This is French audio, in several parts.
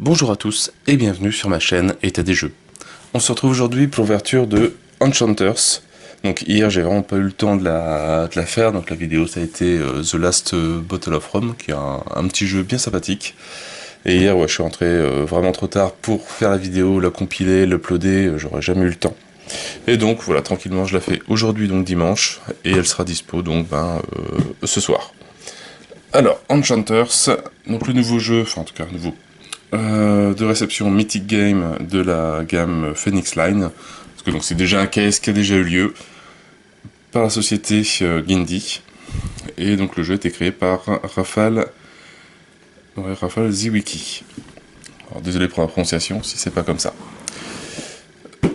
Bonjour à tous et bienvenue sur ma chaîne État des jeux. On se retrouve aujourd'hui pour l'ouverture de Enchanters. Donc hier j'ai vraiment pas eu le temps de la faire, donc la vidéo ça a été The Last Bottle of Rum, qui est un petit jeu bien sympathique. Et hier je suis rentré vraiment trop tard pour faire la vidéo, la compiler, l'uploader, j'aurais jamais eu le temps. Et donc voilà, tranquillement je la fais aujourd'hui, donc dimanche, et elle sera dispo donc ce soir. Alors, Enchanters, donc le nouveau jeu, enfin en tout cas nouveau, de réception Mythic Game de la gamme Phoenix Line, parce que donc c'est déjà un case qui a déjà eu lieu par la société Guindy, et donc le jeu a été créé par Rafal Ziwiki. Alors désolé pour la prononciation si c'est pas comme ça.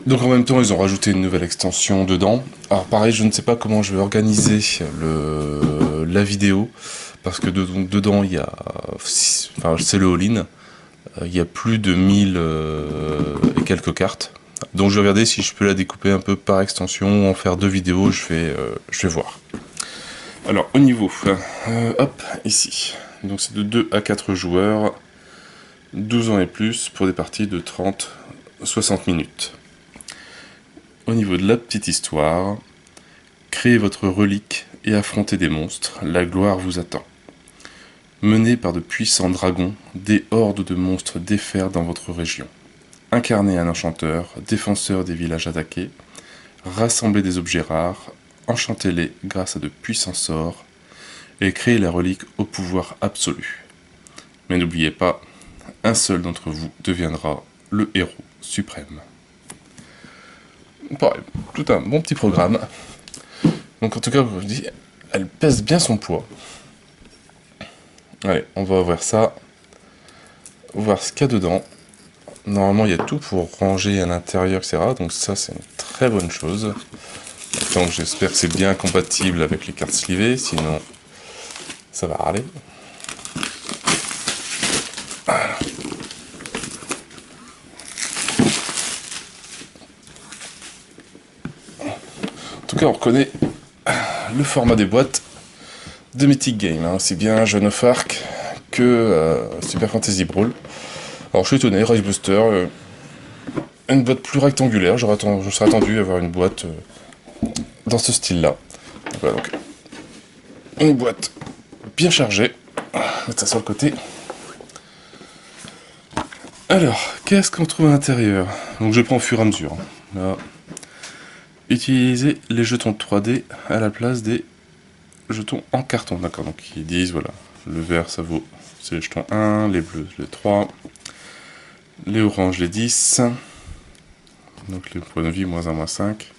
Donc en même temps ils ont rajouté une nouvelle extension dedans. Alors pareil, je ne sais pas comment je vais organiser la vidéo, parce que dedans il y a, enfin c'est le all-in. Il y a plus de 1000 et quelques cartes. Donc je vais regarder si je peux la découper un peu par extension, en faire deux vidéos, je vais voir. Alors au niveau, hop, ici. Donc c'est de 2 à 4 joueurs, 12 ans et plus, pour des parties de 30-60 minutes. Au niveau de la petite histoire, créez votre relique et affrontez des monstres, la gloire vous attend. Menés par de puissants dragons, des hordes de monstres déferlent dans votre région. Incarnez un enchanteur, défenseur des villages attaqués, rassemblez des objets rares, enchantez-les grâce à de puissants sorts, et créez la relique au pouvoir absolu. Mais n'oubliez pas, un seul d'entre vous deviendra le héros suprême. Pareil, tout un bon petit programme. Donc en tout cas, je vous dis, elle pèse bien son poids. Allez, on va ouvrir ça, voir ce qu'il y a dedans. Normalement, il y a tout pour ranger à l'intérieur, etc. Donc ça, c'est une très bonne chose. Donc j'espère que c'est bien compatible avec les cartes slivées, sinon ça va râler. Voilà. En tout cas, on reconnaît le format des boîtes de Mythic Game, hein, aussi bien Joan of Arc que Super Fantasy Brawl. Alors je suis étonné, Rise Booster, une boîte plus rectangulaire, je serais attendu à avoir une boîte dans ce style-là. Voilà, donc une boîte bien chargée. On va mettre ça sur le côté. Alors, qu'est-ce qu'on trouve à l'intérieur? Donc je prends au fur et à mesure. Là. Utilisez les jetons 3D à la place des jetons en carton. D'accord, donc ils disent, voilà, le vert ça vaut, c'est les jetons 1, les bleus les 3, les oranges les 10, donc les points de vie moins 1, moins 5.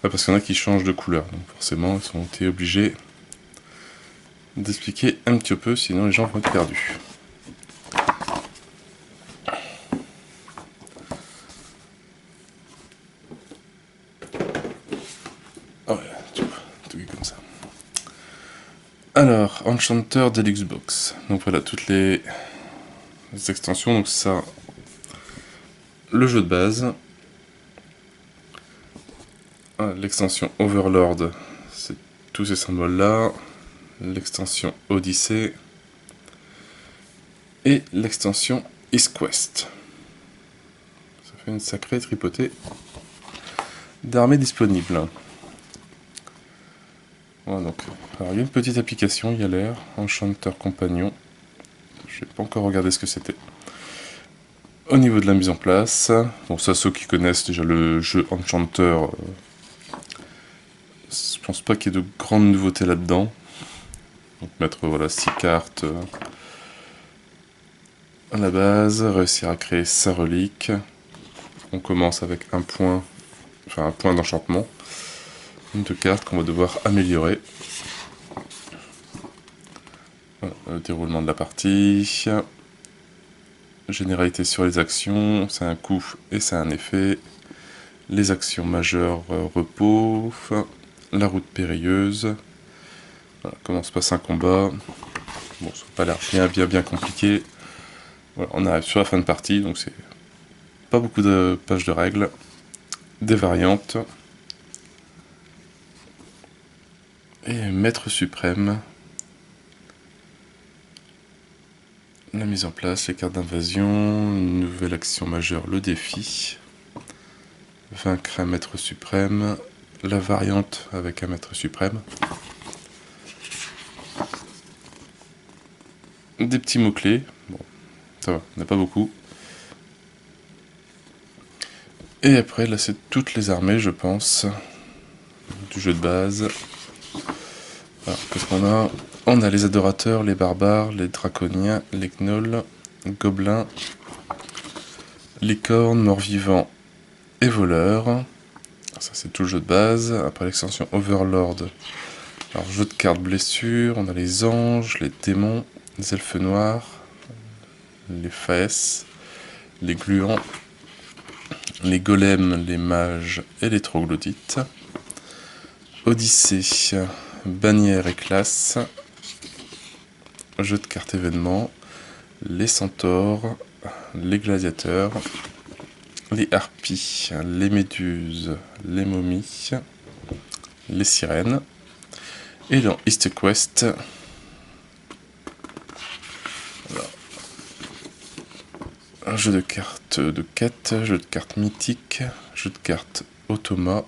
Ah, parce qu'il y en a qui changent de couleur, donc forcément ils ont été obligés d'expliquer un petit peu, sinon les gens vont être perdus. Ah ouais, tout est comme ça. Alors, Enchanter Deluxe Box. Donc voilà, toutes les extensions. Donc ça, le jeu de base. L'extension Overlord, c'est tous ces symboles-là. L'extension Odyssey. Et l'extension East Quest. Ça fait une sacrée tripotée d'armées disponibles. Voilà, donc, alors il y a une petite application, il y a l'air, Enchanter Compagnon. Je n'ai pas encore regardé ce que c'était. Au niveau de la mise en place, bon ça ceux qui connaissent déjà le jeu Enchanter, je pense pas qu'il y ait de grandes nouveautés là-dedans. Donc mettre voilà 6 cartes à la base, réussir à créer sa relique. On commence avec un point d'enchantement. 2 cartes qu'on va devoir améliorer. Voilà, le déroulement de la partie. Généralité sur les actions, c'est un coup et c'est un effet. Les actions majeures, repos. La route périlleuse. Voilà, comment se passe un combat. Bon, ça n'a pas l'air bien compliqué. Voilà, on arrive sur la fin de partie, donc c'est pas beaucoup de pages de règles. Des variantes. Et Maître suprême. La mise en place, les cartes d'invasion, une nouvelle action majeure, le défi. Vaincre un maître suprême, la variante avec un maître suprême. Des petits mots-clés, bon, ça va, on n'a pas beaucoup. Et après, là, c'est toutes les armées, je pense, du jeu de base. Alors, qu'est-ce qu'on a? On a les adorateurs, les barbares, les draconiens, les gnolls, gobelins, licornes, morts-vivants et voleurs. Ça, c'est tout le jeu de base. Après l'extension Overlord, alors jeu de cartes blessures, on a les anges, les démons, les elfes noirs, les faes, les gluants, les golems, les mages et les troglodytes. Odyssée, bannière et classe, jeu de cartes événements, les centaures, les gladiateurs, les harpies, les méduses, les momies, les sirènes. Et dans East Quest, voilà, un jeu de cartes de quête, jeu de cartes mythiques, jeu de cartes automa.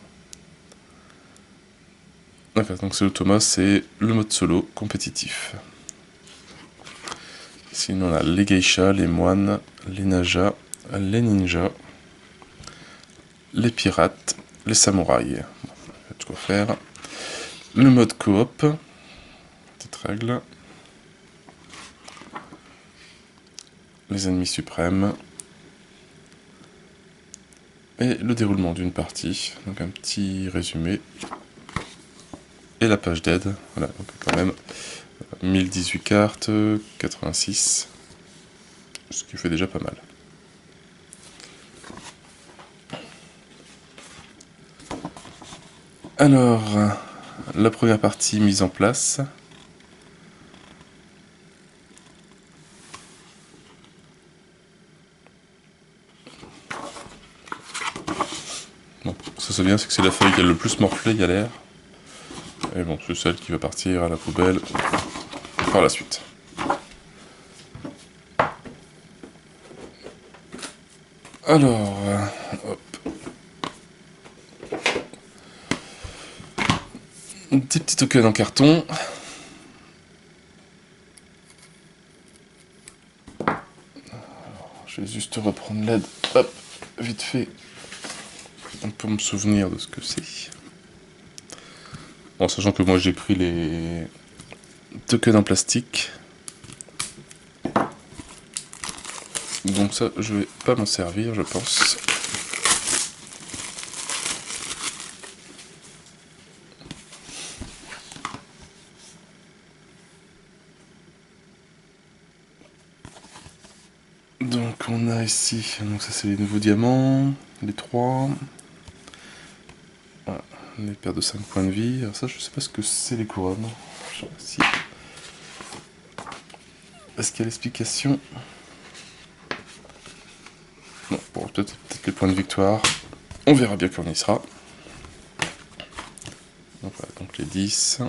D'accord, donc c'est automa, c'est le mode solo compétitif. Sinon on a les geishas, les moines, les najas, les ninjas, les pirates, les samouraïs. Bon, il y a de quoi faire. Le mode coop, petite règle. Les ennemis suprêmes. Et le déroulement d'une partie. Donc un petit résumé. Et la page d'aide. Voilà, donc quand même 1018 cartes, 86. Ce qui fait déjà pas mal. Alors, la première partie mise en place. Bon, ça c'est bien, c'est que c'est la feuille qui a le plus morflé, il y a l'air. Et bon, c'est celle qui va partir à la poubelle par la suite. Alors, hop. Des petits tokens en carton. Alors, je vais juste reprendre l'aide, hop, vite fait, pour me souvenir de ce que c'est. En sachant que moi j'ai pris les tokens en plastique. Donc ça, je vais pas m'en servir, je pense. Donc on a ici, donc ça c'est les nouveaux diamants, les 3. Voilà, les paires de 5 points de vie. Alors ça je sais pas ce que c'est les couronnes. Je sais pas si... Est-ce qu'il y a l'explication? Non, bon, peut-être les points de victoire. On verra bien quand on y sera. Donc voilà, donc les 10.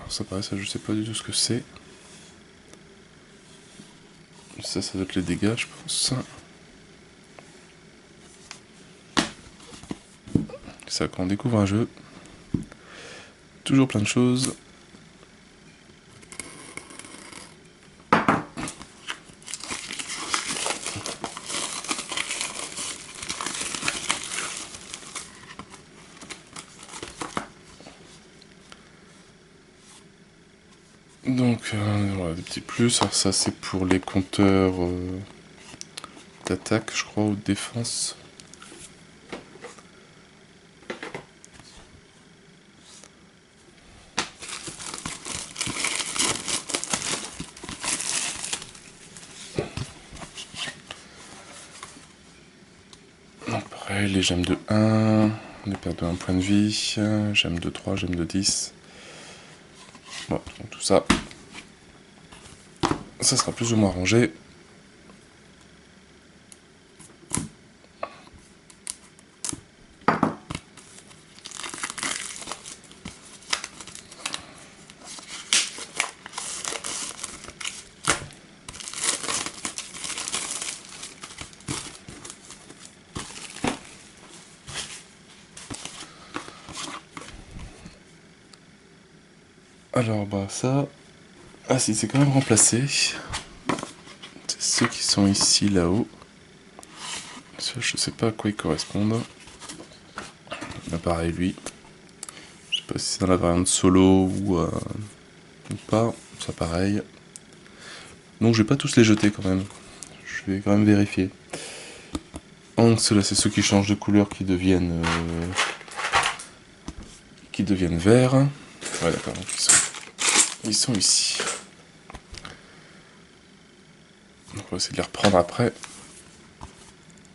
Ça paraît, ça je sais pas du tout ce que c'est. Ça doit être les dégâts, je pense. Ça, quand on découvre un jeu, toujours plein de choses. Donc, voilà, des petits plus. Alors ça, c'est pour les compteurs d'attaque, je crois, ou de défense. Après, les gemmes de 1, les paires de 1 point de vie, gemmes de 3, gemmes de 10. Bon, donc tout ça, ça sera plus ou moins rangé. Alors bah ça... Ah si, c'est quand même remplacé. C'est ceux qui sont ici, là-haut. Je sais pas à quoi ils correspondent. Là, pareil, lui. Je sais pas si c'est dans la variante solo ou pas. Ça pareil. Donc je vais pas tous les jeter quand même. Je vais quand même vérifier. Donc ceux-là, c'est ceux qui changent de couleur, qui deviennent verts. Ouais d'accord, donc ils sont ici. Donc on va essayer de les reprendre après.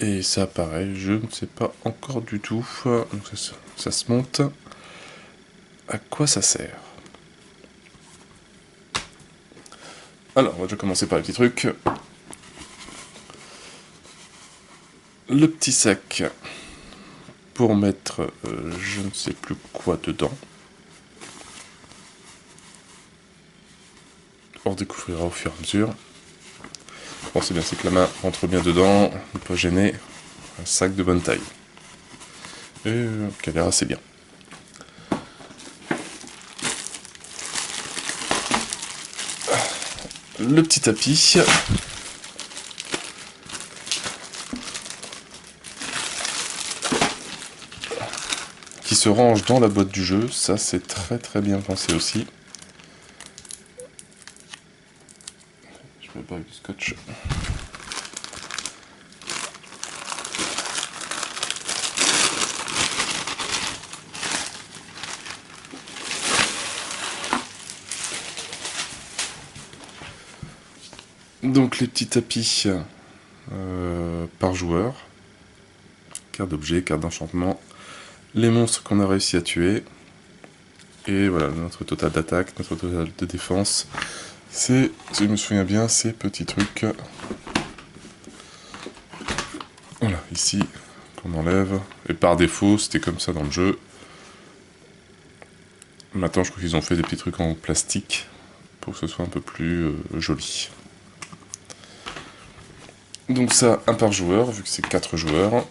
Et ça pareil, je ne sais pas encore du tout. Donc ça se monte. À quoi ça sert? Alors, on va déjà commencer par les petits trucs. Le petit sac pour mettre je ne sais plus quoi dedans. On découvrira au fur et à mesure. Bon, c'est bien, c'est que la main rentre bien dedans, pas gêner. Un sac de bonne taille. Et qui a l'air assez bien. Le petit tapis. Qui se range dans la boîte du jeu. Ça, c'est très très bien pensé aussi. Je mets pas avec du scotch. Donc les petits tapis par joueur. Carte d'objet, carte d'enchantement. Les monstres qu'on a réussi à tuer. Et voilà, notre total d'attaque, notre total de défense. C'est, si je me souviens bien, ces petits trucs. Voilà, ici, qu'on enlève. Et par défaut, c'était comme ça dans le jeu. Maintenant, je crois qu'ils ont fait des petits trucs en plastique pour que ce soit un peu plus joli. Donc ça, un par joueur, vu que c'est 4 joueurs.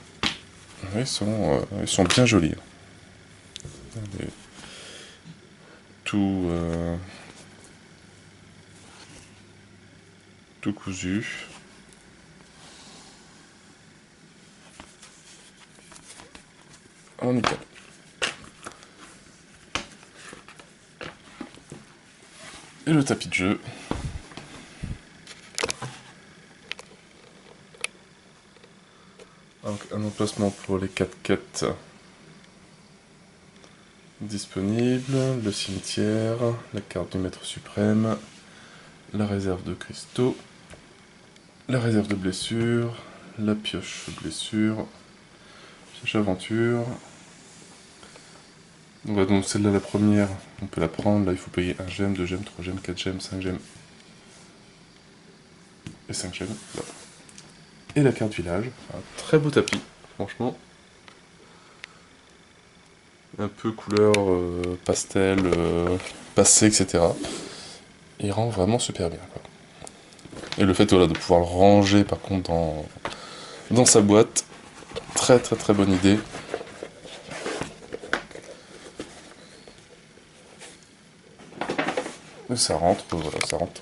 Ils sont bien jolis. Tout cousu. Oh, nickel. Et le tapis de jeu. Donc, un emplacement pour les 4 quêtes disponibles, le cimetière, la carte du maître suprême, la réserve de cristaux, la réserve de blessures, la pioche blessure, pioche aventure. Donc celle-là, la première, on peut la prendre. Là, il faut payer 1 gemme, 2 gemmes, 3 gemmes, 4 gemmes, 5 gemmes et 5 gemmes. Là. Et la carte village, un très beau tapis, franchement. Un peu couleur pastel, passé, etc. Il rend vraiment super bien, quoi. Et le fait voilà, de pouvoir le ranger par contre dans sa boîte, très très très bonne idée. Et ça rentre, voilà, ça rentre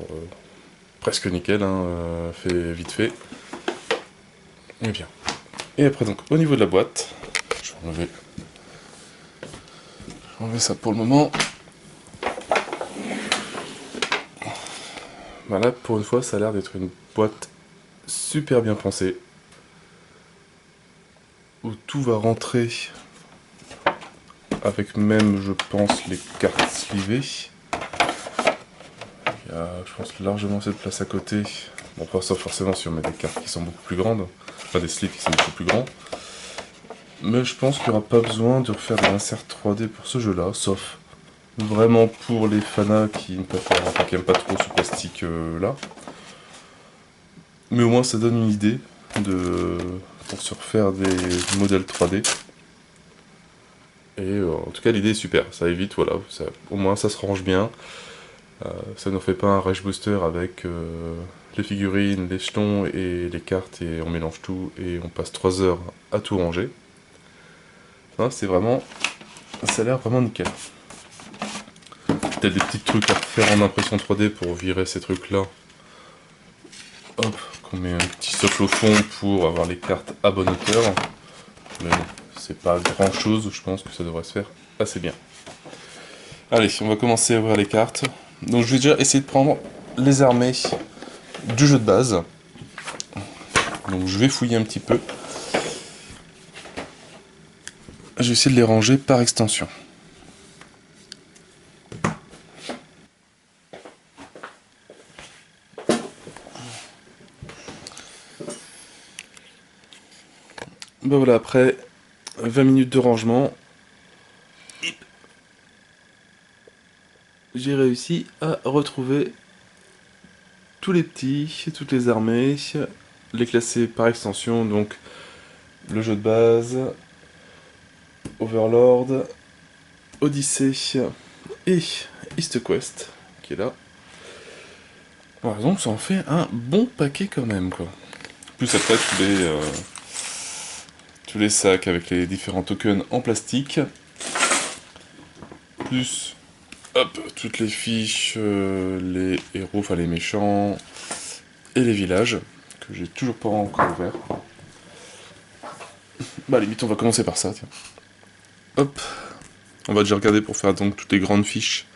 presque nickel, hein, fait vite fait. Et bien. Et après donc au niveau de la boîte, je vais enlever ça pour le moment. Voilà, pour une fois, ça a l'air d'être une boîte super bien pensée. Où tout va rentrer avec même, je pense, les cartes slivées. Il y a, je pense, largement cette place à côté. Bon, pas ça forcément si on met des cartes qui sont beaucoup plus grandes. Enfin, des sleeves qui sont beaucoup plus grands. Mais je pense qu'il n'y aura pas besoin de refaire des inserts 3D pour ce jeu-là, sauf vraiment pour les fanas qui n'aiment pas trop ce plastique-là. Mais au moins ça donne une idée pour se refaire des modèles 3D. Et en tout cas l'idée est super, ça évite, voilà, au moins ça se range bien. Ça ne fait pas un Rage Booster avec les figurines, les jetons et les cartes et on mélange tout et on passe 3 heures à tout ranger. C'est vraiment, ça a l'air vraiment nickel. peut-être des petits trucs à faire en impression 3D pour virer ces trucs-là. Hop, qu'on met un petit socle au fond pour avoir les cartes à bonne hauteur. Mais bon, c'est pas grand-chose, je pense que ça devrait se faire assez bien. Allez, on va commencer à ouvrir les cartes. Donc je vais déjà essayer de prendre les armées du jeu de base. Donc je vais fouiller un petit peu. Je vais essayer de les ranger par extension. Ben voilà, après 20 minutes de rangement, j'ai réussi à retrouver tous les petits, toutes les armées, les classer par extension, donc le jeu de base, Overlord, Odyssey et East Quest, qui est là. Par exemple, ça en fait un bon paquet quand même, quoi. Plus après, tous les sacs avec les différents tokens en plastique. Plus, hop, toutes les fiches, les héros, enfin les méchants, et les villages, que j'ai toujours pas encore ouvert. Bah, limite, on va commencer par ça, tiens. Hop, on va déjà regarder pour faire donc toutes les grandes fiches,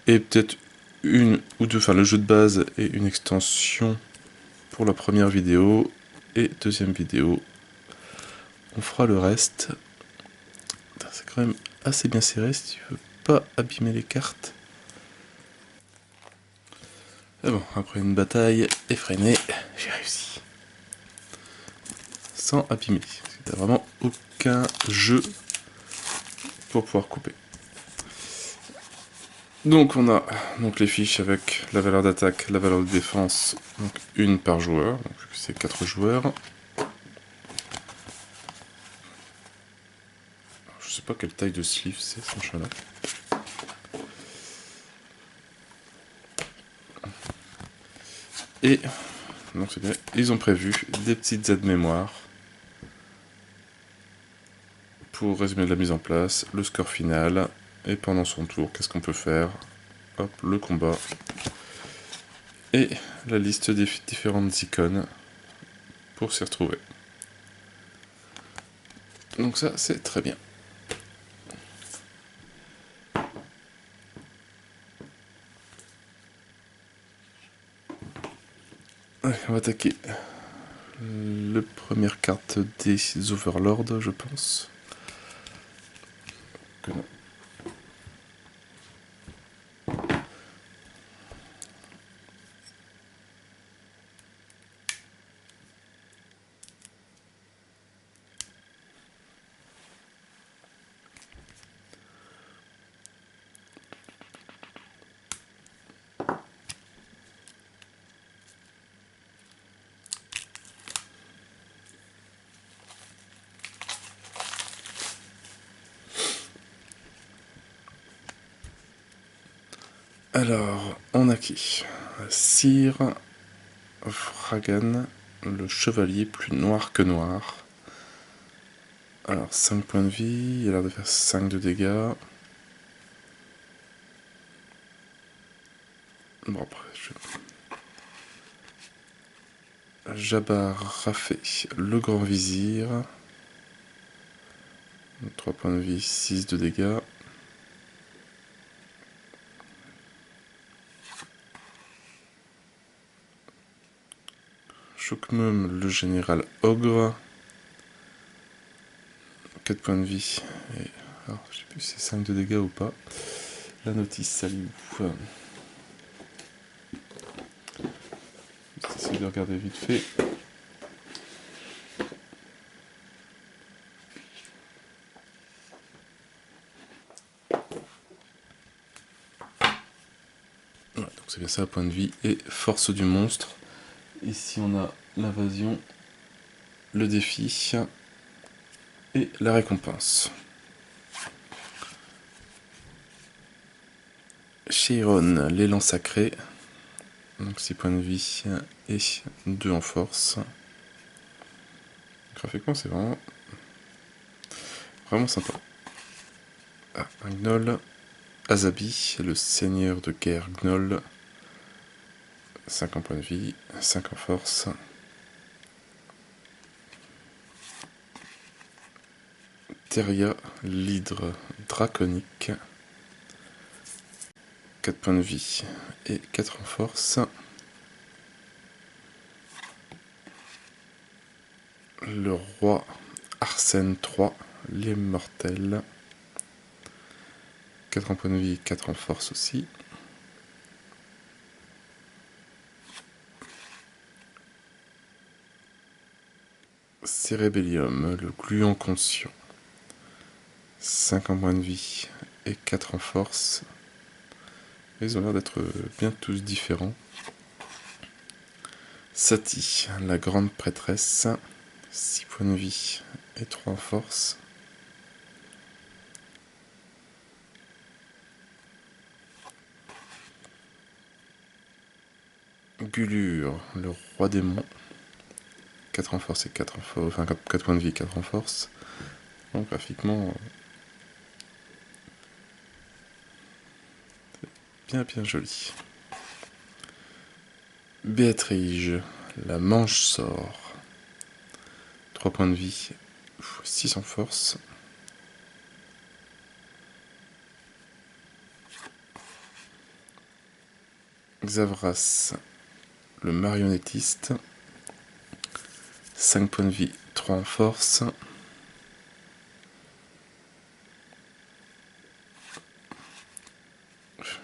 et peut-être une ou deux, enfin le jeu de base et une extension pour la première vidéo, et deuxième vidéo, on fera le reste. C'est quand même assez bien serré si tu veux pas abîmer les cartes. Et bon, après une bataille effrénée, j'ai réussi. Sans abîmer. Parce que t'as vraiment aucun jeu pour pouvoir couper. Donc on a donc les fiches avec la valeur d'attaque, la valeur de défense, donc une par joueur, donc c'est 4 joueurs. Je sais pas quelle taille de sleeve c'est ce machin là. Et donc c'est bien, ils ont prévu des petites aides-mémoire pour résumer la mise en place, le score final, et pendant son tour, qu'est-ce qu'on peut faire. Hop, le combat. Et la liste des différentes icônes pour s'y retrouver. Donc ça, c'est très bien. Allez, on va attaquer la première carte des Overlords, je pense. Que non. Alors, on a qui? Sir Fragan, le chevalier plus noir que noir. Alors, 5 points de vie, il a l'air de faire 5 de dégâts. Bon, après, Jabbar Rafé, le grand vizir. 3 points de vie, 6 de dégâts. Chokmum, le général ogre. 4 points de vie. Et, alors, je sais plus si c'est 5 de dégâts ou pas. La notice, salut. J'essaie de regarder vite fait. Voilà, donc c'est bien ça, point de vie et force du monstre. Ici on a l'invasion, le défi et la récompense. Chiron, l'élan sacré. Donc 6 points de vie et 2 en force. Graphiquement c'est vraiment sympa. Ah, un gnoll Azabi, le seigneur de guerre Gnoll. 5 en points de vie, 5 en force. Teria, l'hydre draconique. 4 points de vie et 4 en force. Le roi Arsène III, l'immortel. 4 en points de vie, 4 en force aussi. Cérébellium, le gluant conscient. 5 en points de vie et 4 en force. Ils ont l'air d'être bien tous différents. Sati, la grande prêtresse. 6 points de vie et 3 en force. Gulur, le roi démon. 4 en force et 4 en force. Enfin, 4 points de vie et 4 en force. Donc, graphiquement, bien joli. Béatrige, la manche sort. 3 points de vie, 6 en force. Xavras, le marionnettiste. 5 points de vie, 3 en force.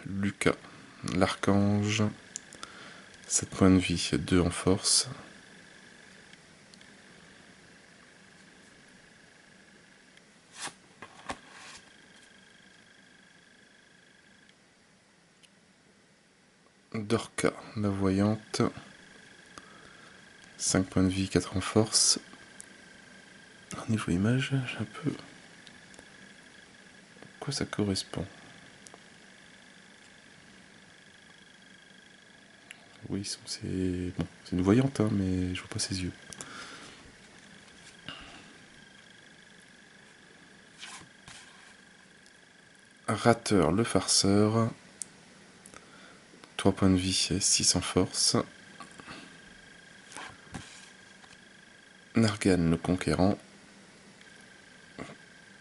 Lucas, l'archange. 7 points de vie, 2 en force. Dorca, la voyante. 5 points de vie, 4 en force. Au niveau image, j'ai un peu... À quoi ça correspond? Oui, c'est bon, une voyante, hein, mais je vois pas ses yeux. Rateur, le farceur. 3 points de vie et 6 en force. Nargan, le conquérant.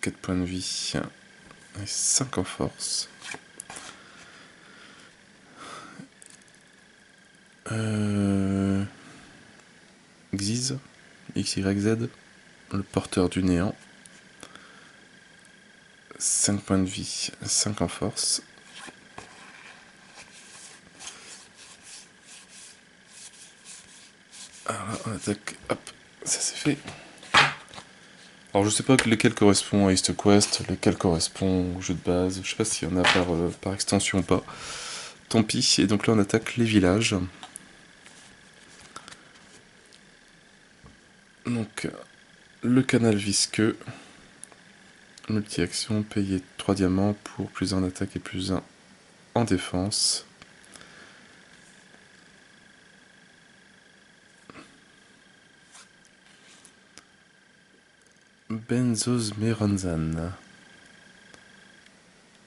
4 points de vie et 5 en force. Xiz, XYZ, le porteur du néant. 5 points de vie, 5 en force. Alors là, on attaque, hop, ça c'est fait. Alors je sais pas lequel correspond à East Quest, lequel correspond au jeu de base, je sais pas s'il y en a par extension ou pas. Tant pis, et donc là on attaque les villages. Donc, le canal visqueux. Multi-action, payer 3 diamants pour plus 1 en attaque et plus 1 en défense. Benzosmeranzan.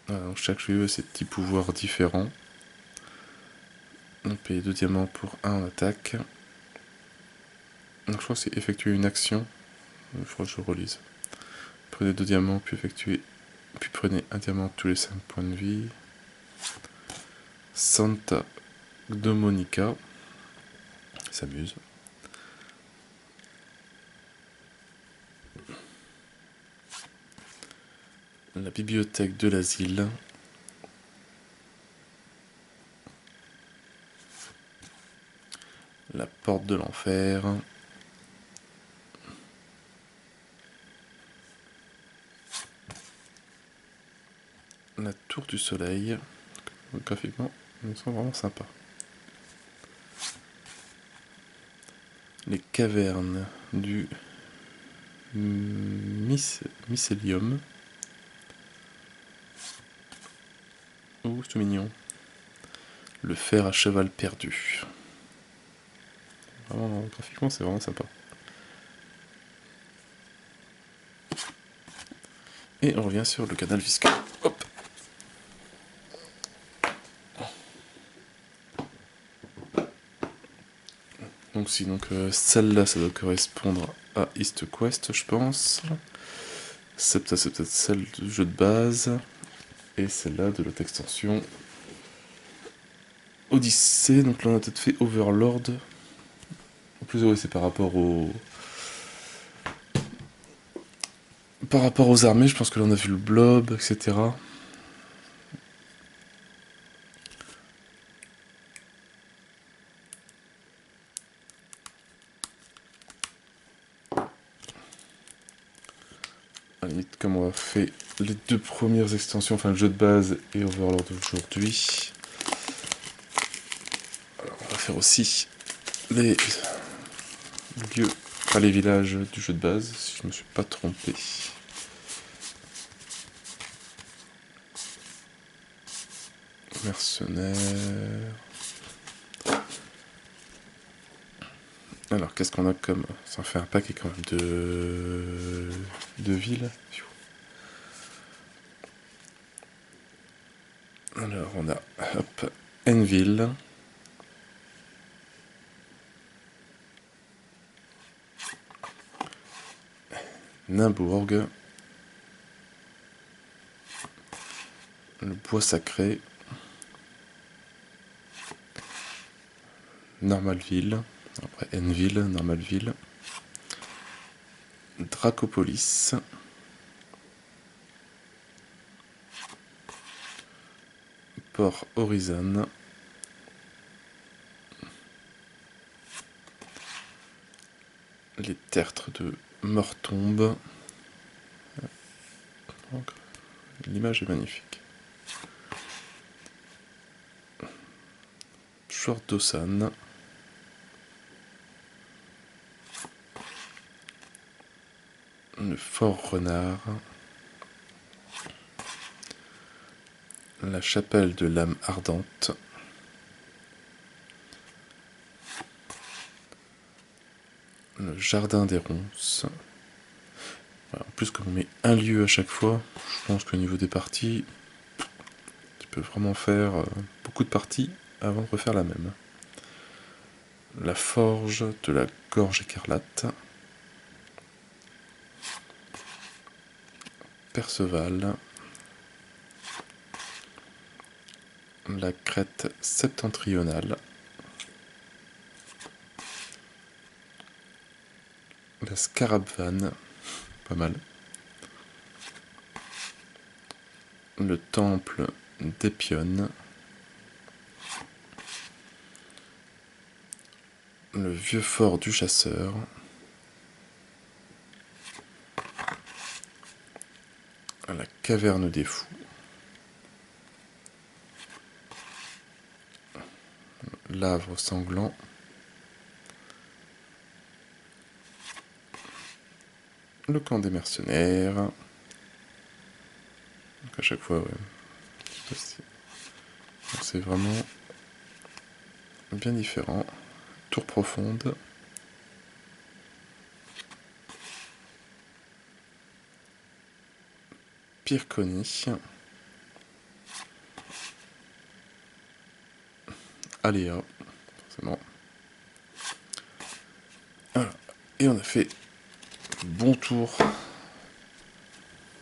Voilà, donc chaque jeu a ses petits pouvoirs différents. Donc payer 2 diamants pour 1 en attaque. Donc je crois que c'est effectuer une action. Il faudra que je relise. Prenez 2 diamants, puis prenez 1 diamant tous les 5 points de vie. Santa Gnomonica. S'amuse. La bibliothèque de l'asile. La porte de l'enfer. La tour du soleil. Graphiquement, ils sont vraiment sympas. Les cavernes du mycélium. Oh, c'est mignon. Le fer à cheval perdu. Vraiment, graphiquement, c'est vraiment sympa. Et on revient sur le canal visqueux. Hop. Donc si, donc celle-là, ça doit correspondre à EastQuest, je pense. Septa, c'est peut-être celle du jeu de base. Et celle-là de l'autre extension Odyssée. Donc là, on a peut-être fait Overlord. En plus, oui, c'est par rapport au... Par rapport aux armées, je pense que là, on a vu le Blob, etc. À la limite, comme on a fait les deux premières extensions, enfin le jeu de base et Overlord aujourd'hui, alors on va faire aussi les lieux, pas les villages du jeu de base, si je ne me suis pas trompé. Mercenaires. Alors, qu'est-ce qu'on a comme... Ça en fait un paquet quand même de villes. Alors, on a, hop, Enville. Nimbourg. Le Bois Sacré. Normalville. Après, Enville, Normalville. Dracopolis. Port Horizon. Les tertres de Mortombe. L'image est magnifique. Chordossan. Le Fort Renard. La chapelle de l'âme ardente. Le jardin des ronces. Voilà, en plus, comme on met un lieu à chaque fois, je pense qu'au niveau des parties, tu peux vraiment faire beaucoup de parties avant de refaire la même. La forge de la gorge écarlate. Perceval. La crête septentrionale. La Scarabvan, pas mal. Le temple d'Épione. Le vieux fort du chasseur. La caverne des fous. L'Havre sanglant. Le camp des mercenaires. Donc à chaque fois, ouais. C'est vraiment bien différent. Tour profonde. Pirconi. Aléa, forcément. Voilà. Et on a fait bon tour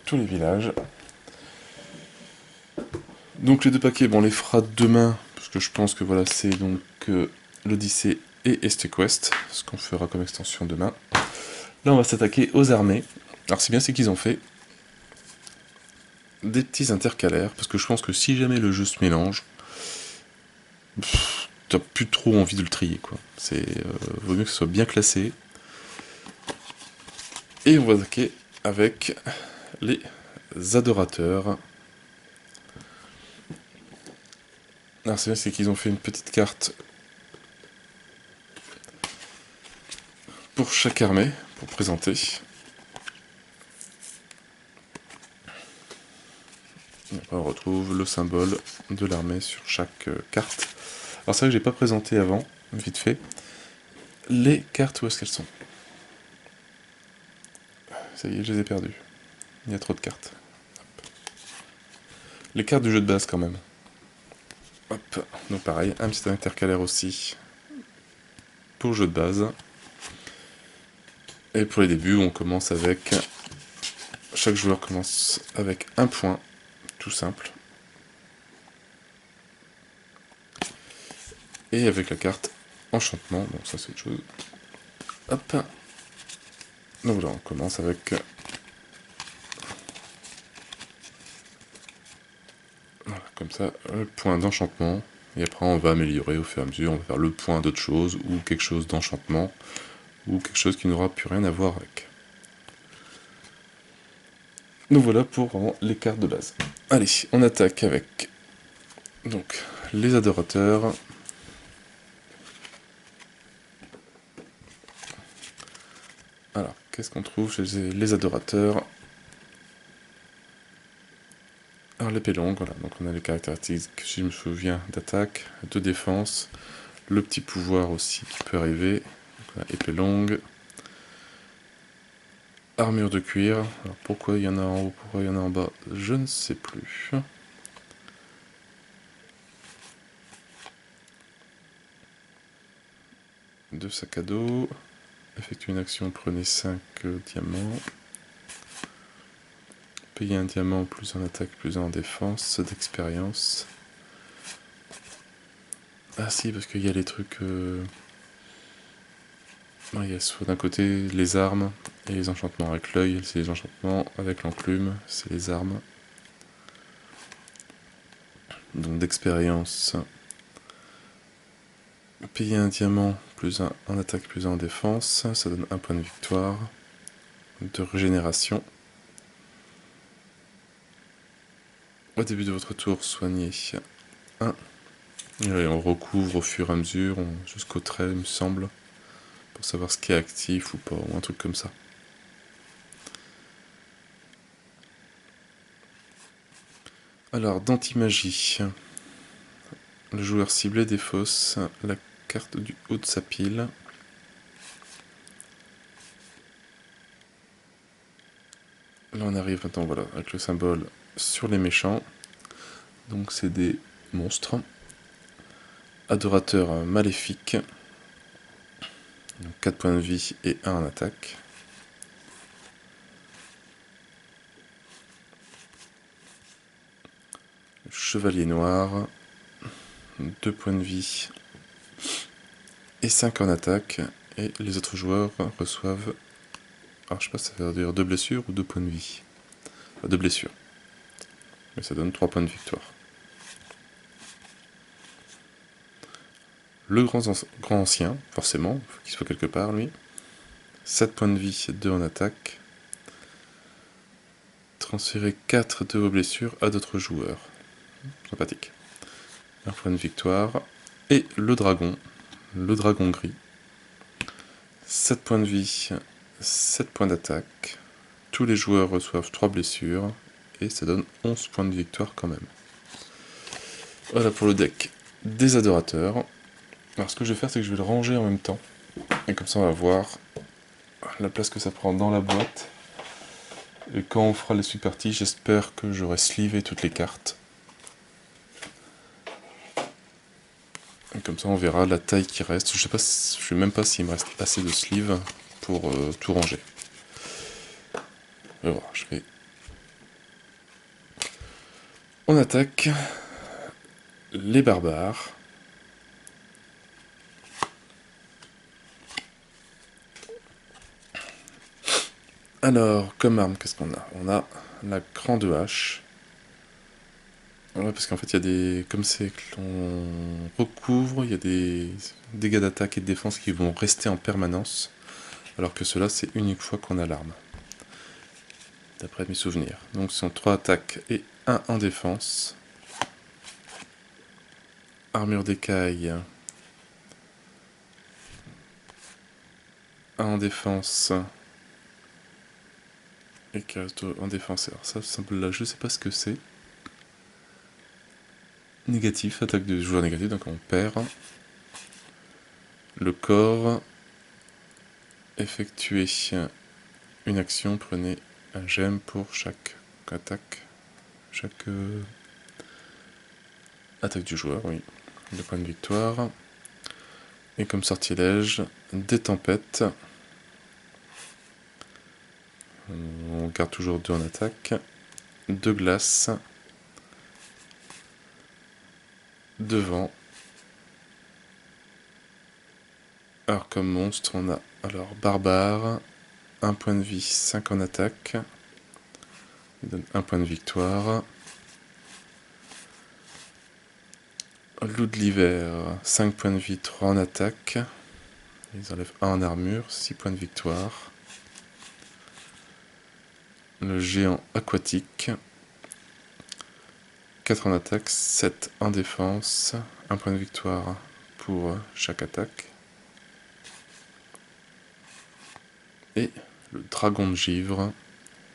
tous les villages. Donc les deux paquets, bon, on les fera demain, parce que je pense que voilà, c'est donc l'Odyssée et EastQuest, ce qu'on fera comme extension demain. Là, on va s'attaquer aux armées. Alors c'est bien, c'est qu'ils ont fait des petits intercalaires, parce que je pense que si jamais le jeu se mélange, t'as plus trop envie de le trier, quoi. C'est vaut mieux que ce soit bien classé. Et on va attaquer avec les adorateurs. Alors c'est bien, c'est qu'ils ont fait une petite carte pour chaque armée, pour présenter. On retrouve le symbole de l'armée sur chaque carte. Alors c'est vrai que j'ai pas présenté avant, vite fait, les cartes, où est-ce qu'elles sont? Ça y est, je les ai perdues. Il y a trop de cartes. Hop. Les cartes du jeu de base quand même. Hop, donc pareil, un petit intercalaire aussi pour le jeu de base. Et pour les débuts, on commence avec... Chaque joueur commence avec un point, tout simple. Et avec la carte enchantement, bon ça c'est autre chose. Hop. Donc là on commence avec... Voilà, comme ça, le point d'enchantement. Et après on va améliorer au fur et à mesure, on va faire le point d'autre chose, ou quelque chose d'enchantement, ou quelque chose qui n'aura plus rien à voir avec. Donc voilà pour vraiment les cartes de base. Allez, on attaque avec donc les adorateurs. Alors, qu'est-ce qu'on trouve chez les adorateurs? Alors l'épée longue, voilà, donc on a les caractéristiques, si je me souviens, d'attaque, de défense, le petit pouvoir aussi qui peut arriver, donc on a épée longue, armure de cuir, alors pourquoi il y en a en haut, pourquoi il y en a en bas, je ne sais plus. Deux sacs à dos, effectuez une action, prenez 5 diamants. Payer un diamant plus en attaque, plus en défense, d'expérience. Ah si, parce qu'il y a les trucs... Non, il y a soit d'un côté les armes et les enchantements. Avec l'œil, c'est les enchantements. Avec l'enclume, c'est les armes. Donc d'expérience. Payer un diamant, plus un en attaque, plus un en défense. Ça donne un point de victoire. De régénération. Au début de votre tour, soignez 1. Et on recouvre au fur et à mesure, jusqu'au trait, il me semble. Pour savoir ce qui est actif ou pas, ou un truc comme ça. Alors, d'anti-magie. Le joueur ciblé défausse la carte du haut de sa pile. Là on arrive maintenant, voilà, avec le symbole sur les méchants. Donc c'est des monstres. Adorateur maléfique. Donc 4 points de vie et 1 en attaque. Chevalier noir. 2 points de vie et 5 en attaque. Et les autres joueurs reçoivent... Alors je sais pas si ça veut dire 2 blessures ou 2 points de vie. Enfin, 2 blessures. Mais ça donne 3 points de victoire. Le grand ancien, forcément, il faut qu'il soit quelque part lui. 7 points de vie, 2 en attaque. Transférer 4 de vos blessures à d'autres joueurs. Sympathique. Un point de victoire. Et le dragon gris. 7 points de vie, 7 points d'attaque. Tous les joueurs reçoivent 3 blessures. Et ça donne 11 points de victoire quand même. Voilà pour le deck des adorateurs. Alors ce que je vais faire, c'est que je vais le ranger en même temps. Et comme ça on va voir la place que ça prend dans la boîte. Et quand on fera les suites parties, j'espère que j'aurai slivé toutes les cartes. Et comme ça on verra la taille qui reste. Je sais même pas s'il me reste assez de sleeves pour tout ranger. Je vais voir, On attaque les barbares. Alors, comme arme, qu'est-ce qu'on a? On a la grande hache. Ouais, parce qu'en fait, il y a des... Comme c'est que l'on recouvre, il y a des dégâts d'attaque et de défense qui vont rester en permanence. Alors que cela, c'est unique fois qu'on a l'arme. D'après mes souvenirs. Donc, ce sont 3 attaques et 1 en défense. Armure d'écaille. 1 en défense. Et 4 en défense. Alors ça, ce symbole-là, je sais pas ce que c'est. Négatif, attaque de joueur négatif, donc on perd. Le corps. Effectuez une action, prenez un gemme pour chaque attaque. Chaque attaque du joueur, oui. 2 points de victoire. Et comme sortilège, des tempêtes. On garde toujours 2 en attaque. 2 glaces. 2 vents. Alors comme monstre, on a alors barbare, 1 point de vie, 5 en attaque. Il donne 1 point de victoire. Loup de l'hiver, 5 points de vie, 3 en attaque. Ils enlèvent 1 en armure, 6 points de victoire. Le géant aquatique, 4 en attaque, 7 en défense, 1 point de victoire pour chaque attaque. Et le dragon de givre,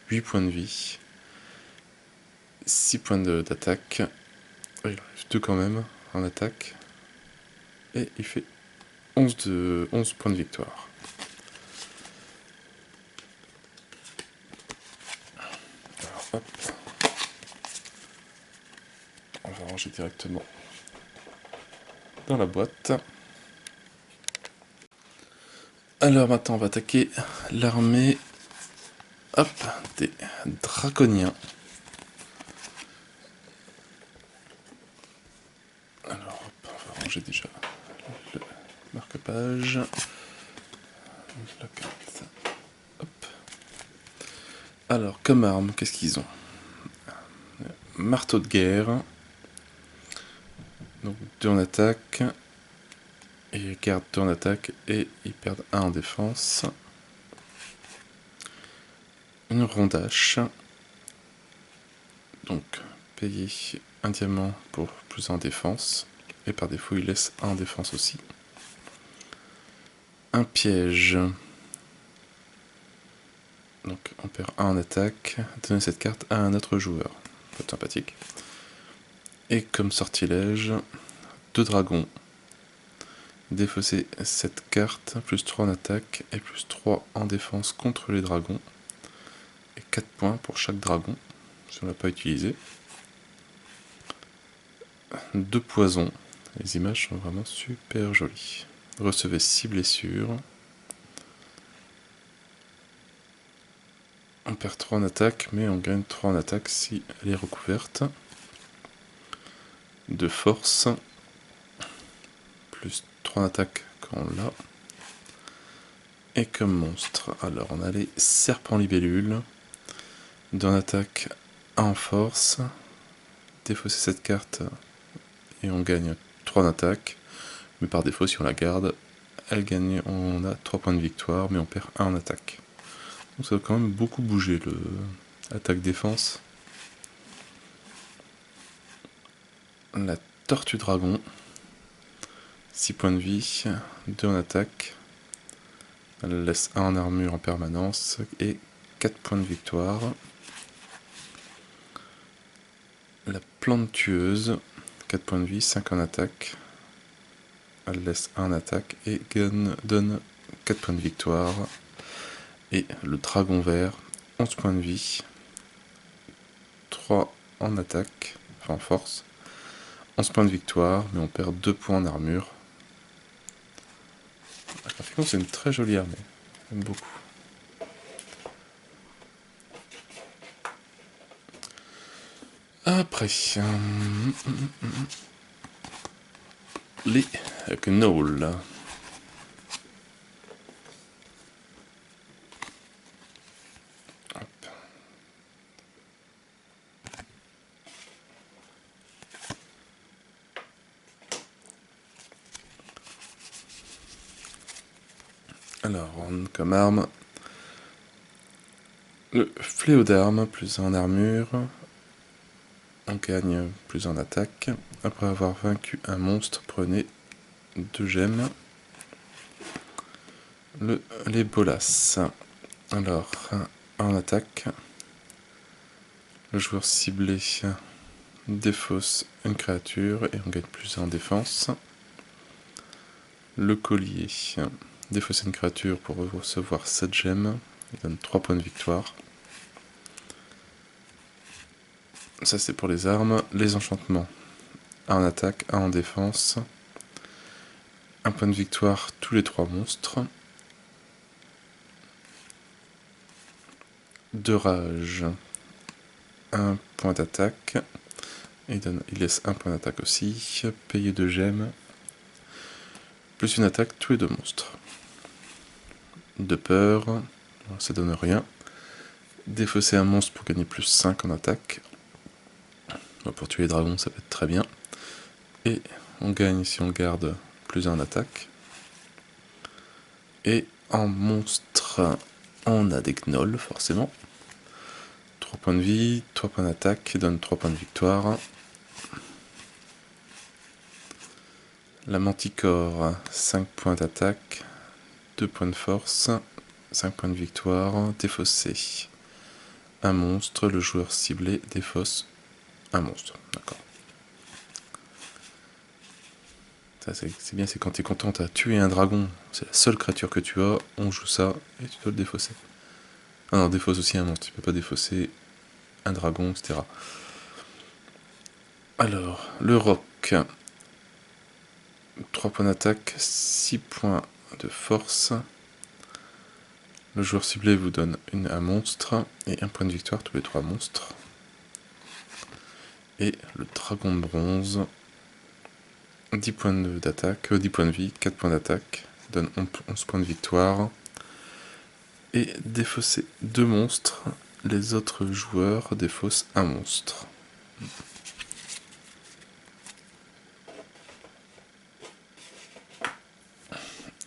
8 points de vie, 6 points d'attaque. Il enlève 2 quand même en attaque. Et il fait 11 points de victoire. Alors hop. On va ranger directement dans la boîte. Alors maintenant on va attaquer l'armée des draconiens. Alors hop, on va ranger déjà le marque-page. La carte. Hop. Alors comme arme, qu'est-ce qu'ils ont? Marteau de guerre. Donc 2 en attaque. Et ils gardent 2 en attaque et ils perdent 1 en défense. Une rondache. Donc payer 1 diamant pour plus en défense. Et par défaut il laisse 1 en défense aussi. Un piège. Donc on perd 1 en attaque. Donner cette carte à un autre joueur. Pas sympathique. Et comme sortilège, 2 dragons. Défausser cette carte, plus 3 en attaque et plus 3 en défense contre les dragons. Et 4 points pour chaque dragon, si on ne l'a pas utilisé. 2 poisons. Les images sont vraiment super jolies. Recevez 6 blessures. On perd 3 en attaque, mais on gagne 3 en attaque si elle est recouverte. De force. Plus 3 en attaque quand on l'a. Et comme monstre, alors on a les serpents libellules. 2 en attaque, 1 en force. Défausser cette carte et on gagne 3 en attaque. Mais par défaut, si on la garde, elle gagne, on a 3 points de victoire, mais on perd 1 en attaque. Donc ça va quand même beaucoup bouger le attaque-défense. La tortue dragon, 6 points de vie, 2 en attaque. Elle laisse 1 en armure en permanence et 4 points de victoire. La plante tueuse, 4 points de vie, 5 en attaque. Elle laisse 1 en attaque et donne 4 points de victoire. Et le dragon vert, 11 points de vie, 3 en attaque, enfin en force, 11 points de victoire, mais on perd 2 points en armure. Graphiquement, c'est une très jolie armée, j'aime beaucoup. Après, les gnolls. Alors, comme arme, le fléau d'armes, plus 1 en armure. On gagne plus en attaque. Après avoir vaincu un monstre, prenez 2 gemmes. Les bolas. Alors, 1 en attaque. Le joueur ciblé défausse une créature et on gagne plus en défense. Le collier. Défausser une créature pour recevoir 7 gemmes. Il donne 3 points de victoire. Ça c'est pour les armes. Les enchantements. 1 en attaque, 1 en défense. Un point de victoire tous les 3 monstres. 2 rage. 1 point d'attaque. Il laisse 1 point d'attaque aussi. Payer 2 gemmes. Plus une attaque tous les 2 monstres. De peur. Ça donne rien. Défausser un monstre pour gagner plus 5 en attaque. Pour tuer les dragons, ça peut être très bien. Et on gagne si on garde plus 1 en attaque. Et en monstre, on a des gnolls, forcément. 3 points de vie, 3 points d'attaque, qui donne 3 points de victoire. La manticore, 5 points d'attaque, 2 points de force, 5 points de victoire, défaussé. Un monstre, le joueur ciblé défausse un monstre. D'accord. C'est bien, c'est quand tu es content, tu as tué un dragon, c'est la seule créature que tu as, on joue ça et tu dois le défausser. Ah non, défausse aussi un monstre, tu peux pas défausser un dragon, etc. Alors, le roc. 3 points d'attaque, 6 points de force. Le joueur ciblé vous donne un monstre et 1 point de victoire tous les 3 monstres. Et le dragon de bronze. 10 points d'attaque, 10 points de vie, 4 points d'attaque, donne 11 points de victoire. Et défausser 2 monstres, les autres joueurs défaussent un monstre.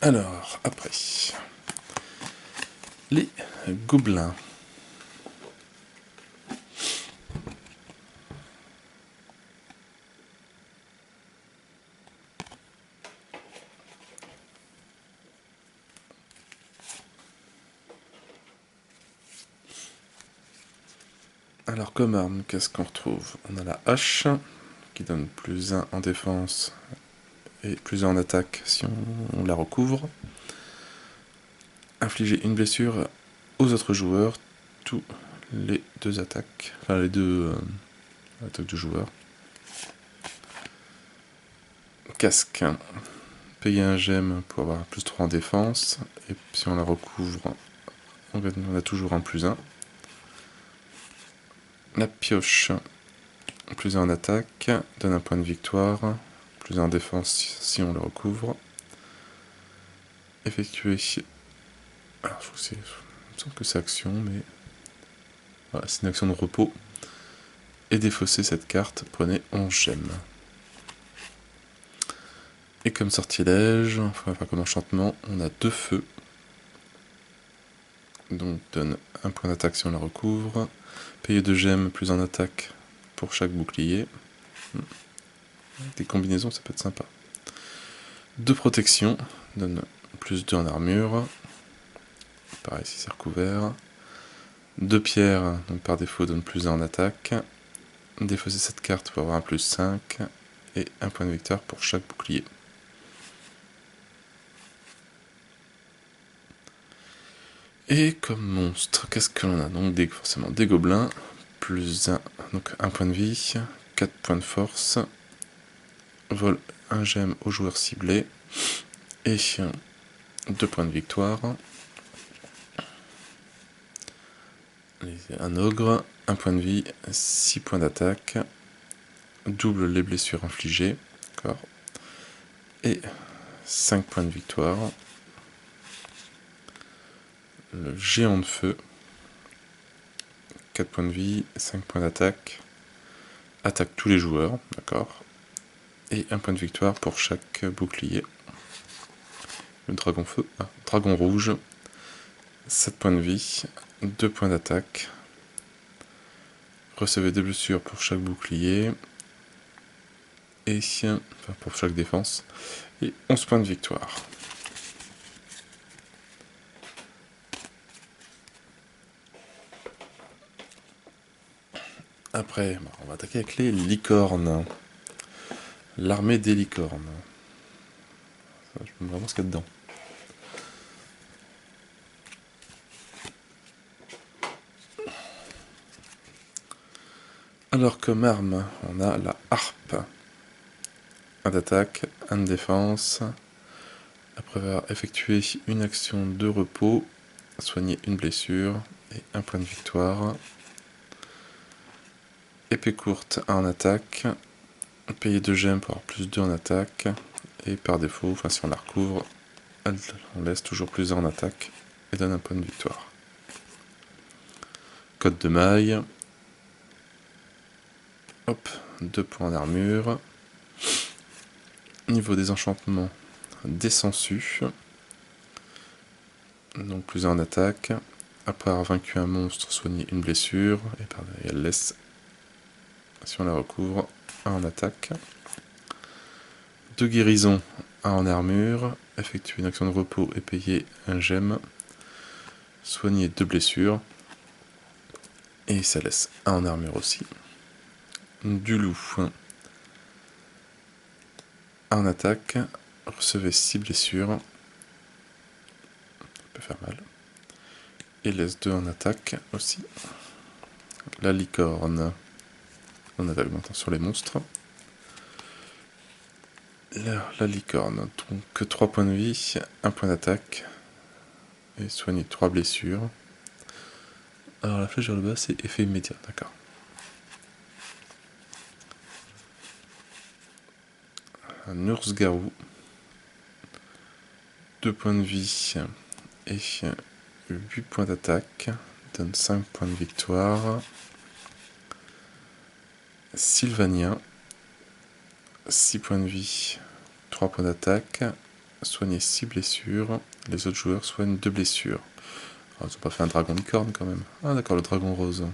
Alors, après, les gobelins. Alors comme arme, qu'est-ce qu'on retrouve? On a la hache, qui donne plus 1 en défense et plus 1 en attaque si on la recouvre. Infliger une blessure aux autres joueurs, tous les 2 attaques, enfin les 2 attaques de joueurs. Casque, payer un gemme pour avoir plus 3 en défense, et si on la recouvre, on a toujours un plus 1. La pioche, plus 1 en attaque, donne un point de victoire, plus 1 en défense si on le recouvre. Effectuer. Alors, il me semble que c'est action, mais. Voilà, c'est une action de repos. Et défausser cette carte, prenez 11 gemmes. Et comme sortilège, enfin comme enchantement, on a 2 feux. Donc donne 1 point d'attaque si on la recouvre. Payer 2 gemmes plus en attaque pour chaque bouclier. Des combinaisons, ça peut être sympa. 2 protections, donne plus 2 en armure. Pareil si c'est recouvert. 2 pierres, donc par défaut donne plus 1 en attaque. Défausser cette carte pour avoir un plus 5. Et 1 point de victoire pour chaque bouclier. Et comme monstre, qu'est-ce que l'on a? Donc forcément des gobelins, plus 1, donc 1 point de vie, 4 points de force, vol 1 gemme au joueur ciblé, et 2 points de victoire. Un ogre, 1 point de vie, 6 points d'attaque, double les blessures infligées, d'accord, et 5 points de victoire. Le géant de feu, 4 points de vie, 5 points d'attaque, attaque tous les joueurs, d'accord, et 1 point de victoire pour chaque bouclier. Le dragon feu, dragon rouge, 7 points de vie, 2 points d'attaque, recevez 2 blessures pour chaque bouclier, et enfin, pour chaque défense, et 11 points de victoire. Après, on va attaquer avec les licornes. L'armée des licornes. Je me demande vraiment ce qu'il y a dedans. Alors comme arme, on a la harpe. 1 d'attaque, 1 de défense, Après avoir effectué une action de repos, soigner une blessure et un point de victoire. Épée courte en attaque, payer 2 gemmes pour avoir plus 2 en attaque, et par défaut, enfin si on la recouvre, on laisse toujours plus 1 en attaque et donne un point de victoire. Code de maille, hop, 2 points en armure. Niveau des enchantements, des sangsues, donc plus 1 en attaque. Après avoir vaincu un monstre, soigner une blessure, et elle laisse, si on la recouvre, 1 en attaque. 2 guérisons, 1 en armure, effectuer une action de repos et payer un gemme, soigner 2 blessures, et ça laisse 1 en armure aussi. Du loup, 1 en attaque, recevez 6 blessures, ça peut faire mal, et laisse 2 en attaque aussi. La licorne, on attaque maintenant sur les monstres. La licorne, donc 3 points de vie, 1 point d'attaque, et soigner 3 blessures. Alors la flèche vers le bas, c'est effet immédiat, d'accord. Un ours-garou, 2 points de vie et 8 points d'attaque, donne 5 points de victoire. Sylvanien, 6 points de vie, 3 points d'attaque, soigner 6 blessures, les autres joueurs soignent 2 blessures. Alors, ils n'ont pas fait un dragon licorne quand même. Ah d'accord, le dragon rose.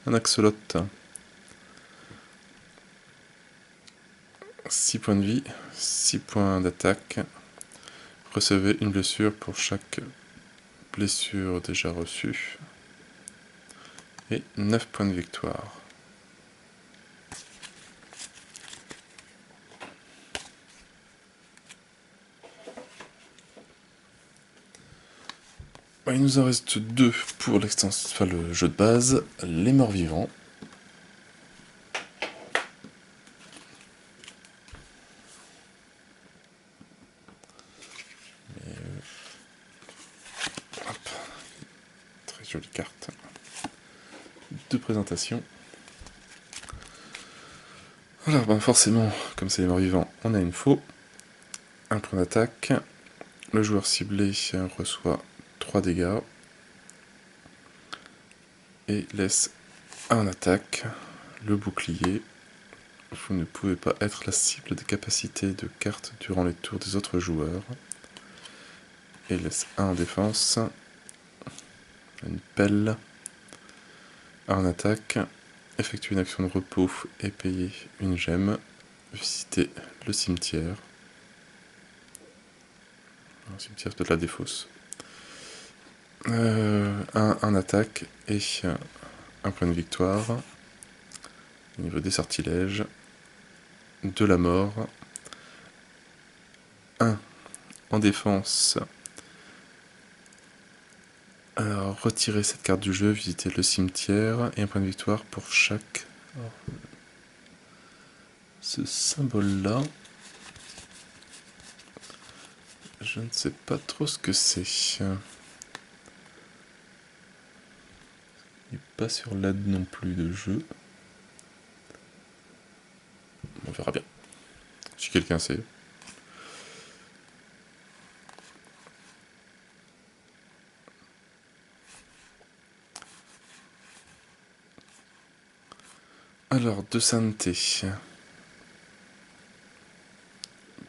Un axolote. 6 points de vie, 6 points d'attaque. Recevez une blessure pour chaque blessure déjà reçue. Et 9 points de victoire. Il nous en reste 2 pour l'extension, enfin le jeu de base, les morts vivants. Hop. Très jolie carte de présentation. Alors forcément, comme c'est les morts vivants, on a une faux. Un point d'attaque. Le joueur ciblé reçoit 3 dégâts. Et laisse 1 en attaque. Le bouclier. Vous ne pouvez pas être la cible des capacités de cartes durant les tours des autres joueurs. Et laisse 1 en défense. Une pelle. 1 en attaque. Effectuer une action de repos et payer une gemme. Visiter le cimetière. Le cimetière peut-être la défausse. 1 en attaque et 1 point de victoire. Au niveau des sortilèges. De la mort. 1 en défense. Alors, retirez cette carte du jeu, visitez le cimetière, et un point de victoire pour chaque... Alors, ce symbole-là, je ne sais pas trop ce que c'est. Il n'est pas sur l'aide non plus de jeu. On verra bien. Si quelqu'un sait. Alors, de sainteté.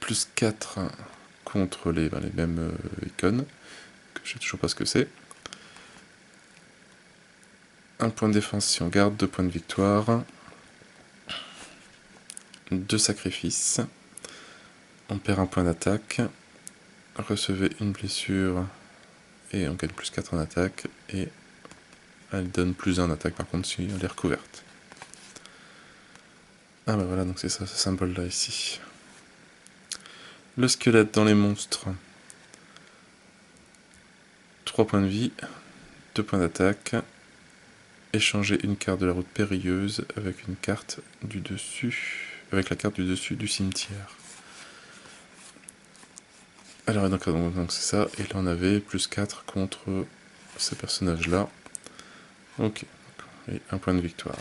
Plus 4 contre les mêmes icônes, que je sais toujours pas ce que c'est. 1 point de défense si on garde, 2 points de victoire. 2 sacrifices. On perd 1 point d'attaque. Recevez une blessure et on gagne plus 4 en attaque. Et elle donne plus 1 en attaque par contre si elle est recouverte. Ah bah voilà, donc c'est ça, ce symbole là ici. Le squelette dans les monstres. 3 points de vie, 2 points d'attaque. Échanger une carte de la route périlleuse avec une carte du dessus, avec la carte du dessus du cimetière. Alors donc c'est ça, et là on avait plus 4 contre ces personnages-là. Ok, et un point de victoire.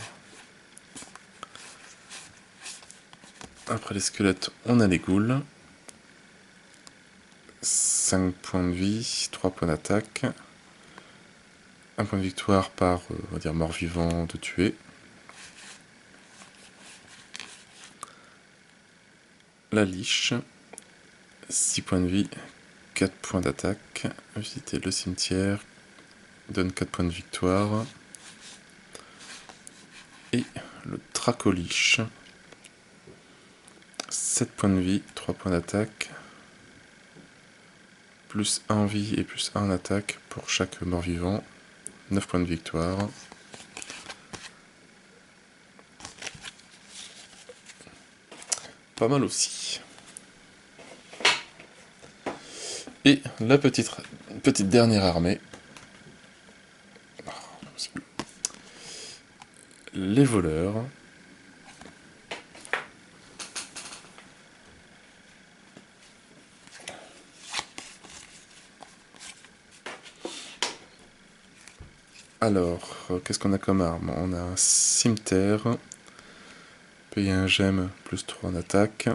Après les squelettes, on a les ghouls. 5 points de vie, 3 points d'attaque. Un point de victoire par, on va dire, mort-vivant de tuer. La liche. 6 points de vie, 4 points d'attaque. Visiter le cimetière. Donne 4 points de victoire. Et le tracoliche. 7 points de vie, 3 points d'attaque. Plus 1 en vie et plus 1 en attaque pour chaque mort-vivant. 9 points de victoire. Pas mal aussi. Et la petite dernière armée. Les voleurs. Alors, qu'est-ce qu'on a comme arme? On a un cimetière. Payer un gemme, plus 3 en attaque.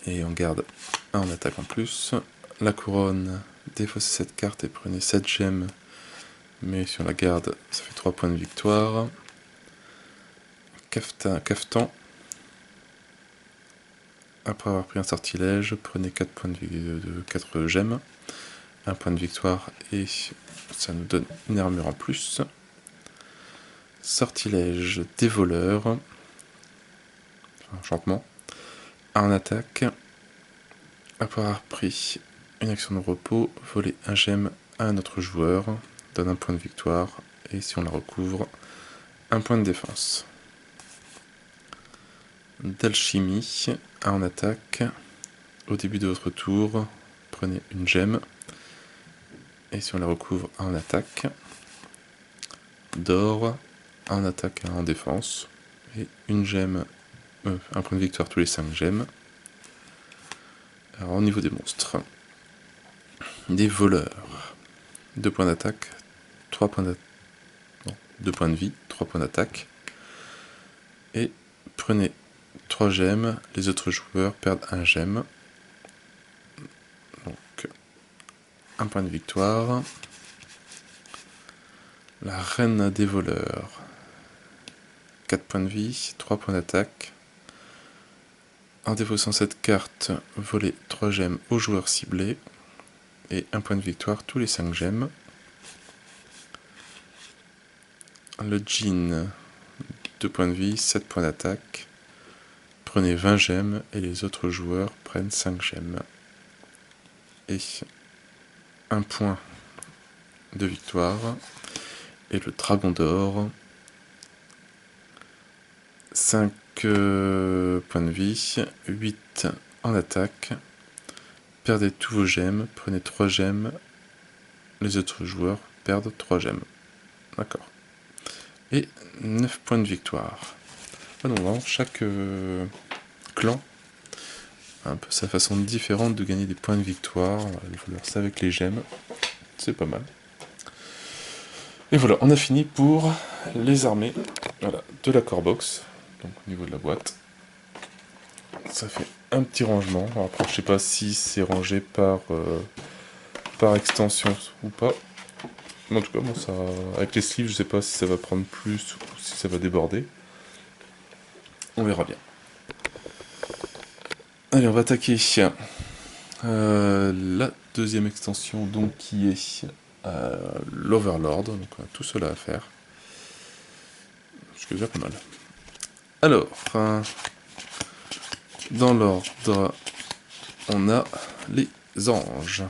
Et on garde 1 en attaque en plus. La couronne, défaussez cette carte et prenez 7 gemmes. Mais si on la garde, ça fait 3 points de victoire. Cafetan. Après avoir pris un sortilège, prenez 4 points de 4 gemmes. 1 point de victoire et ça nous donne une armure en plus. Sortilège des voleurs. Enchantement. 1 en attaque. Après avoir pris une action de repos, voler un gemme à un autre joueur, donne 1 point de victoire, et si on la recouvre, 1 point de défense. D'alchimie, 1 en attaque. Au début de votre tour, prenez une gemme, et si on la recouvre, 1 en attaque. D'or, 1 en attaque et 1 en défense, et une gemme, 1 point de victoire tous les 5 gemmes. Alors au niveau des monstres, des voleurs, 2 points d'attaque, 3 points d'attaque, 2 points de vie, 3 points d'attaque, et prenez 3 gemmes, les autres joueurs perdent 1 gemme, donc 1 point de victoire. La reine des voleurs, 4 points de vie, 3 points d'attaque. En défaussant cette carte, volez 3 gemmes aux joueurs ciblés, et 1 point de victoire tous les 5 gemmes. Le djinn, 2 points de vie, 7 points d'attaque. Prenez 20 gemmes et les autres joueurs prennent 5 gemmes. Et 1 point de victoire. Et le dragon d'or, 5 points de vie, 8 en attaque. Perdez tous vos gemmes, prenez 3 gemmes, les autres joueurs perdent 3 gemmes. D'accord. Et 9 points de victoire. Ah non, chaque clan a un peu sa façon différente de gagner des points de victoire. Les voleurs, c'est avec les gemmes. C'est pas mal. Et voilà, on a fini pour les armées, voilà, de la core box, donc au niveau de la boîte. Ça fait un petit rangement. Alors après, je sais pas si c'est rangé par extension ou pas. Mais en tout cas, bon, ça, avec les sleeves, je sais pas si ça va prendre plus ou si ça va déborder. On verra bien. Allez, on va attaquer la deuxième extension, donc qui est l'Overlord, donc on a tout cela à faire. C'est déjà pas mal. Alors, dans l'ordre, on a les anges.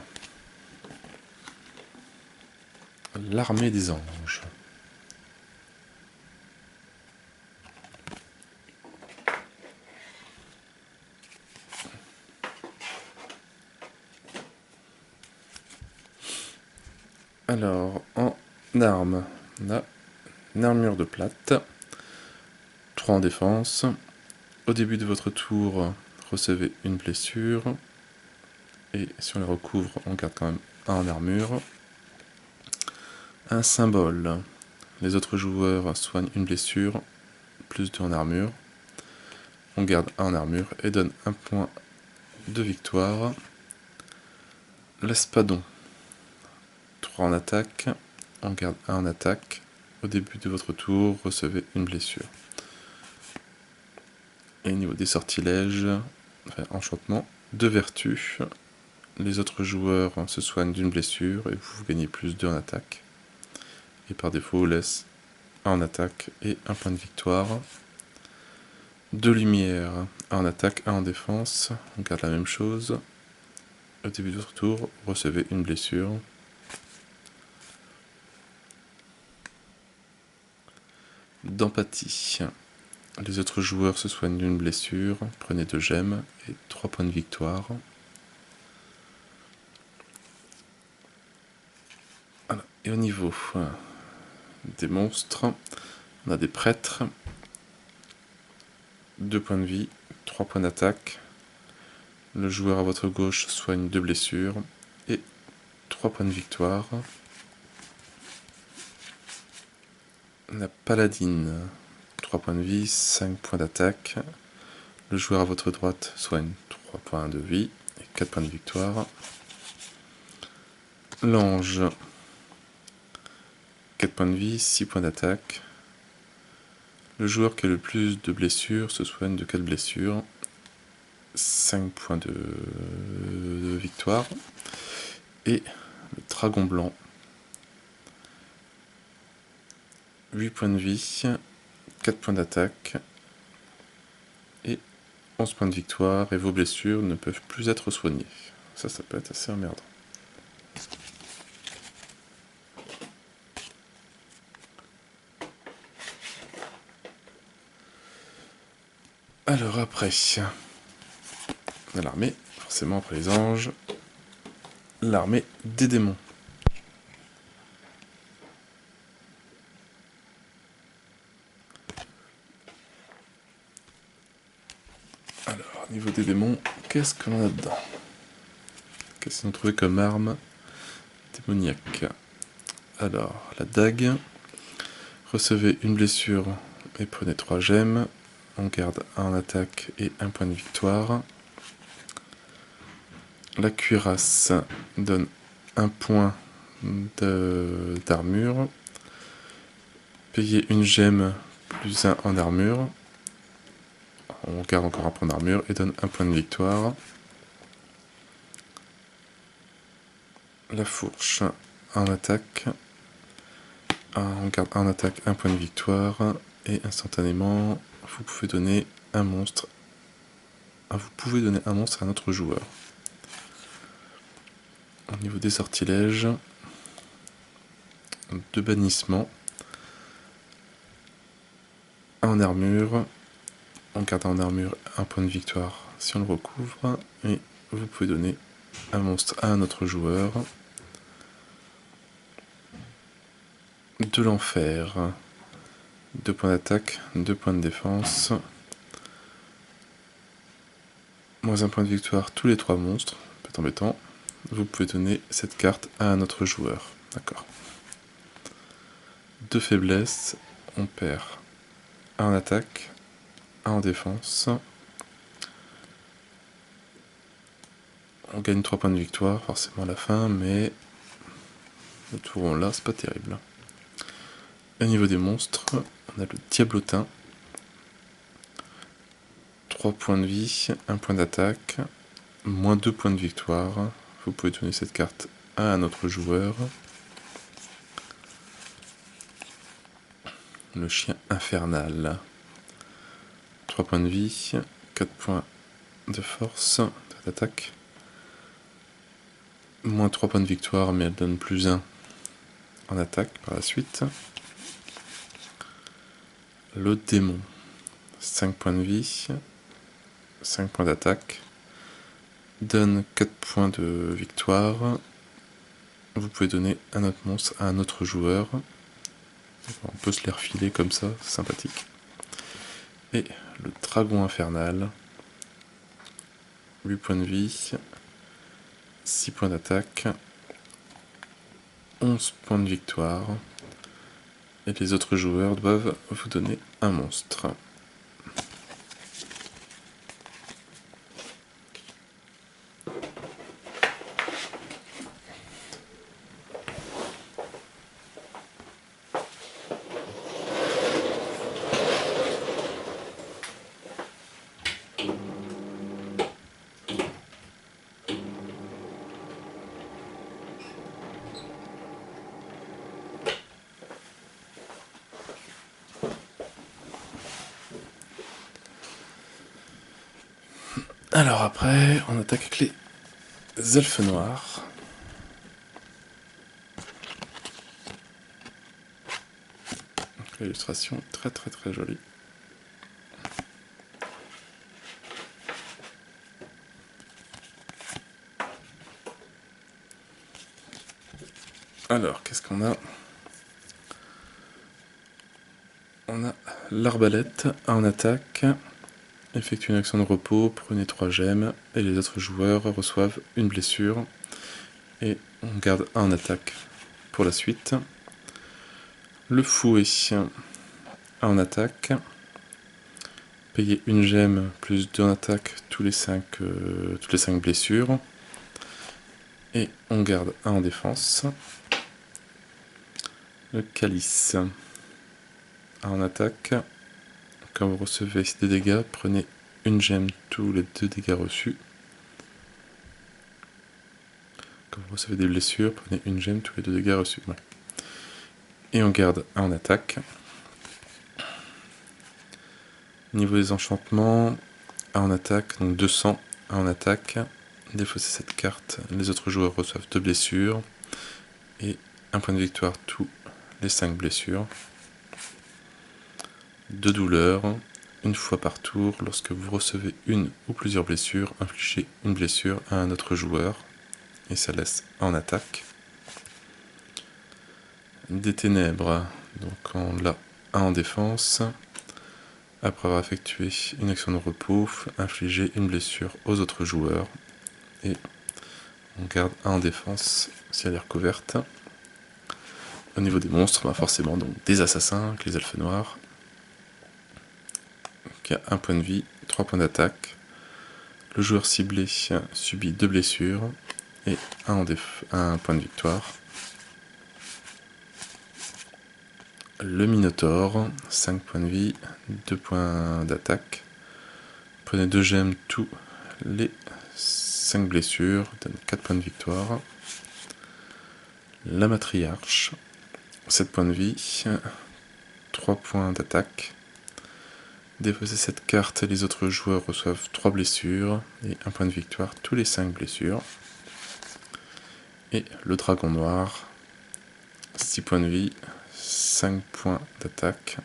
L'armée des anges. Alors, en armes, on a une armure de plate, 3 en défense. Au début de votre tour, recevez une blessure, et si on les recouvre, on garde quand même 1 en armure. Un symbole. Les autres joueurs soignent une blessure, plus 2 en armure. On garde 1 en armure et donne 1 point de victoire. L'espadon. 3 en attaque, on garde 1 en attaque. Au début de votre tour, recevez une blessure. Et au niveau des sortilèges, enfin enchantement, 2 vertus. Les autres joueurs se soignent d'une blessure et vous gagnez plus 2 en attaque. Et par défaut, laisse 1 en attaque et 1 point de victoire. 2 lumières, 1 en attaque, 1 en défense. On garde la même chose. Au début de votre tour, vous recevez une blessure. D'empathie. Les autres joueurs se soignent d'une blessure, prenez 2 gemmes et 3 points de victoire. Voilà. Et au niveau des monstres, on a des prêtres, 2 points de vie, 3 points d'attaque. Le joueur à votre gauche soigne 2 blessures et 3 points de victoire. La paladine, 3 points de vie, 5 points d'attaque. Le joueur à votre droite soigne 3 points de vie et 4 points de victoire. L'ange, 4 points de vie, 6 points d'attaque. Le joueur qui a le plus de blessures se soigne de 4 blessures, 5 points de victoire. Et le dragon blanc, 8 points de vie, 4 points d'attaque et 11 points de victoire. Et vos blessures ne peuvent plus être soignées. Ça peut être assez emmerdant. Alors après, on a l'armée, forcément après les anges, l'armée des démons. Alors, au niveau des démons, qu'est-ce qu'on a dedans? Qu'est-ce qu'on a trouvé comme arme démoniaque? Alors, la dague, recevez une blessure et prenez 3 gemmes. On garde 1 en attaque et 1 point de victoire. La cuirasse donne 1 point d'armure. Payez une gemme plus 1 en armure. On garde encore 1 point d'armure et donne 1 point de victoire. La fourche, 1 en attaque. On garde 1 en attaque, 1 point de victoire. Et instantanément, vous pouvez donner un monstre. Vous pouvez donner un monstre à un autre joueur. Au niveau des sortilèges, 2 bannissements. 1 en armure. On garde en armure 1 point de victoire si on le recouvre. Et vous pouvez donner un monstre à un autre joueur. De l'enfer. 2 points d'attaque, 2 points de défense. Moins 1 point de victoire tous les 3 monstres. Peut être embêtant. Vous pouvez donner cette carte à un autre joueur. D'accord. De faiblesse, on perd 1 en attaque, 1 en défense. On gagne 3 points de victoire, forcément à la fin, mais le tour là, c'est pas terrible. Au niveau des monstres, on a le diablotin. 3 points de vie, 1 point d'attaque, moins 2 points de victoire. Vous pouvez donner cette carte à un autre joueur. Le chien infernal. 3 points de vie, 4 points de force, d'attaque. Moins 3 points de victoire, mais elle donne plus 1 en attaque par la suite. Le démon. 5 points de vie, 5 points d'attaque. Donne 4 points de victoire. Vous pouvez donner un autre monstre à un autre joueur. On peut se les refiler comme ça, c'est sympathique. Et le dragon infernal. 8 points de vie. 6 points d'attaque, 11 points de victoire, et les autres joueurs doivent vous donner un monstre. Alors après, on attaque avec les elfes noirs. L'illustration très très très jolie. Alors, qu'est-ce qu'on a? On a l'arbalète en attaque. Effectue une action de repos, prenez 3 gemmes, et les autres joueurs reçoivent une blessure. Et on garde 1 en attaque pour la suite. Le fouet en attaque. Payez une gemme plus 2 en attaque toutes les 5 blessures. Et on garde 1 en défense. Le calice en attaque. Quand vous recevez des dégâts, prenez une gemme tous les 2 dégâts reçus. Quand vous recevez des blessures, prenez une gemme tous les 2 dégâts reçus. Ouais. Et on garde 1 en attaque. Niveau des enchantements, 1 en attaque, donc 200 en attaque. Défaussez cette carte, les autres joueurs reçoivent 2 blessures. Et 1 point de victoire tous les 5 blessures. 2 douleurs, une fois par tour, lorsque vous recevez une ou plusieurs blessures, infligez une blessure à un autre joueur, et ça laisse en attaque. Des ténèbres, donc on l'a 1 en défense. Après avoir effectué une action de repos, infligez une blessure aux autres joueurs, et on garde 1 en défense si elle est recouverte. Au niveau des monstres, bah forcément donc des assassins, avec les elfes noirs, qui a 1 point de vie, 3 points d'attaque. Le joueur ciblé subit 2 blessures et 1 point de victoire. Le Minotaure, 5 points de vie, 2 points d'attaque. Prenez 2 gemmes tous les 5 blessures, donne 4 points de victoire. La Matriarche, 7 points de vie, 3 points d'attaque. Défaussez cette carte et les autres joueurs reçoivent 3 blessures et 1 point de victoire tous les 5 blessures. Et le Dragon Noir, 6 points de vie, 5 points d'attaque,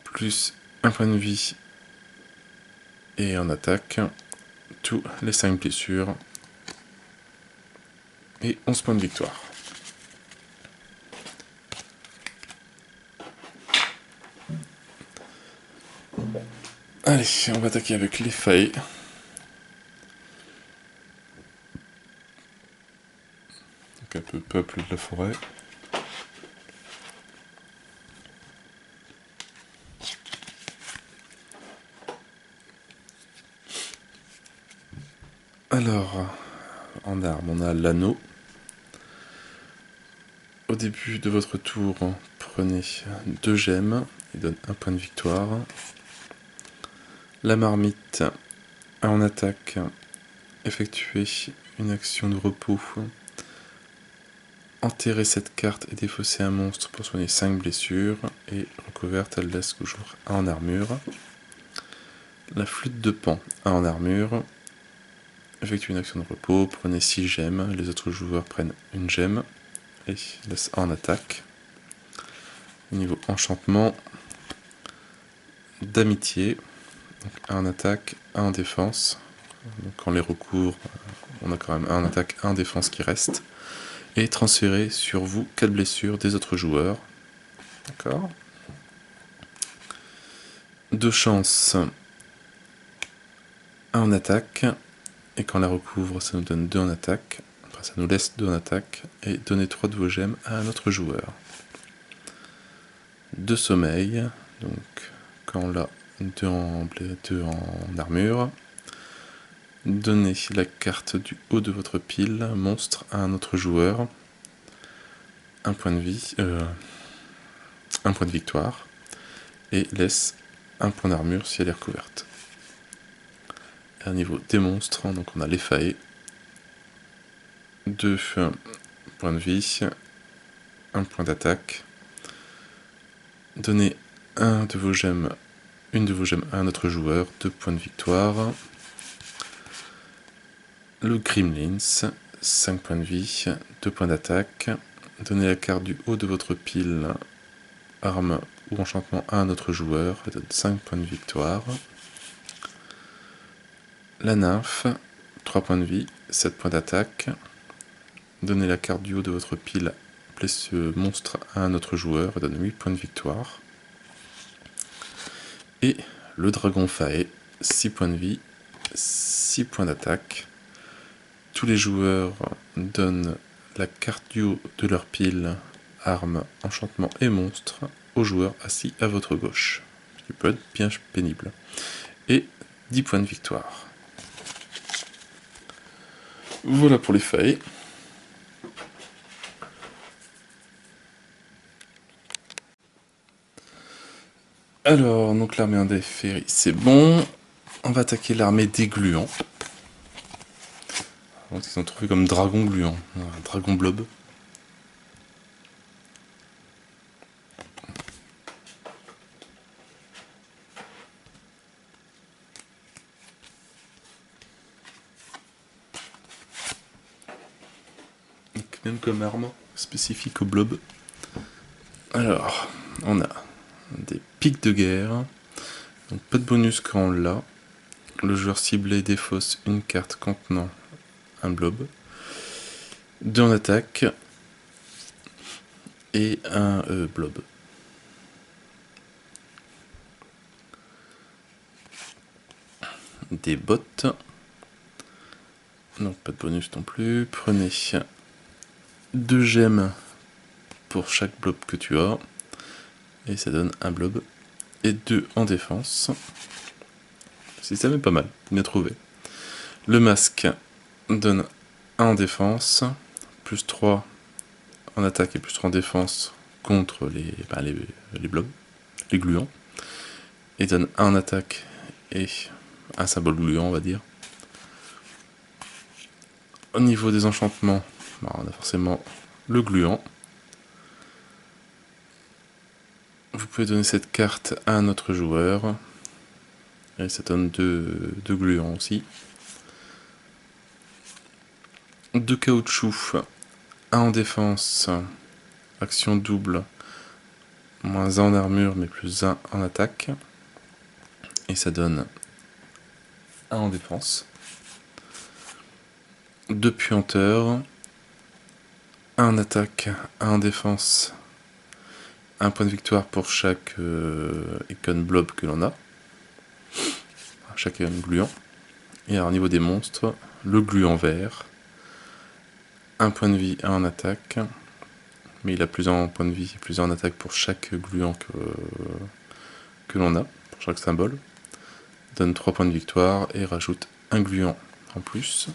plus 1 point de vie et en attaque, tous les 5 blessures et 11 points de victoire. Allez, on va attaquer avec les failles. Donc un peu peuple de la forêt. Alors, en arme, on a l'anneau. Au début de votre tour, prenez 2 gemmes et donne 1 point de victoire. La marmite, en attaque, effectuez une action de repos. Enterrez cette carte et défaussez un monstre pour soigner 5 blessures. Et recouverte, elle laisse le joueur en armure. La flûte de Pan, en armure. Effectuez une action de repos, prenez 6 gemmes. Les autres joueurs prennent une gemme et laissent en attaque. Niveau enchantement, d'amitié. 1 en attaque, 1 en défense. Donc quand on les recouvre, on a quand même 1 en attaque, 1 en défense qui reste. Et transférez sur vous 4 blessures des autres joueurs. D'accord. De chance, 1 en attaque, Et quand on la recouvre, ça nous donne 2 en attaque. Enfin, ça nous laisse 2 en attaque. Et donner 3 de vos gemmes à un autre joueur. 2 sommeil. Donc, quand on l'a, 2 en armure. Donnez la carte du haut de votre pile, monstre, à un autre joueur. Un point de vie. Un point de victoire. Et laisse un point d'armure si elle est recouverte. Et au niveau des monstres, donc on a les failles. 2 points de vie, 1 point d'attaque. Donnez une de vos gemmes à un autre joueur, 2 points de victoire. Le Gremlins, 5 points de vie, 2 points d'attaque. Donnez la carte du haut de votre pile, arme ou enchantement à un autre joueur, elle donne 5 points de victoire. La nymphe, 3 points de vie, 7 points d'attaque. Donnez la carte du haut de votre pile, placez ce monstre à un autre joueur, elle donne 8 points de victoire. Et le dragon faé, 6 points de vie, 6 points d'attaque. Tous les joueurs donnent la carte du haut de leur pile, armes, enchantement et monstres aux joueurs assis à votre gauche, ce qui peut être bien pénible. Et 10 points de victoire. Voilà pour les failles. Alors, donc l'armée Andeferi, c'est bon. On va attaquer l'armée des gluants. Donc, ils sont trouvés comme dragon gluant, un dragon blob. Donc, même comme arme spécifique au blob. Alors, on a des pics de guerre. Donc pas de bonus quand on l'a. Le joueur ciblé défausse une carte contenant un blob. 2 en attaque. Et un blob. Des bottes. Donc pas de bonus non plus. Prenez 2 gemmes pour chaque blob que tu as. Et ça donne un blob. Et 2 en défense. Le système est pas mal, bien trouvé. Le masque donne 1 en défense, plus 3 en attaque et plus 3 en défense contre les blobs, les gluants. Et donne 1 en attaque et un symbole gluant, on va dire. Au niveau des enchantements, on a forcément le gluant. Vous pouvez donner cette carte à un autre joueur. Et ça donne 2 gluants aussi. 2 caoutchouc, 1 en défense, action double, moins 1 en armure, mais plus 1 en attaque. Et ça donne 1 en défense. 2 puanteurs, 1 en attaque, 1 en défense, 1 point de victoire pour chaque icône blob que l'on a. Chaque icône gluant. Et alors, au niveau des monstres, le gluant vert, 1 point de vie, 1 en attaque. Mais il a plus 1 en point de vie et plus 1 en attaque pour chaque gluant que l'on a, pour chaque symbole. Donne 3 points de victoire et rajoute un gluant en plus.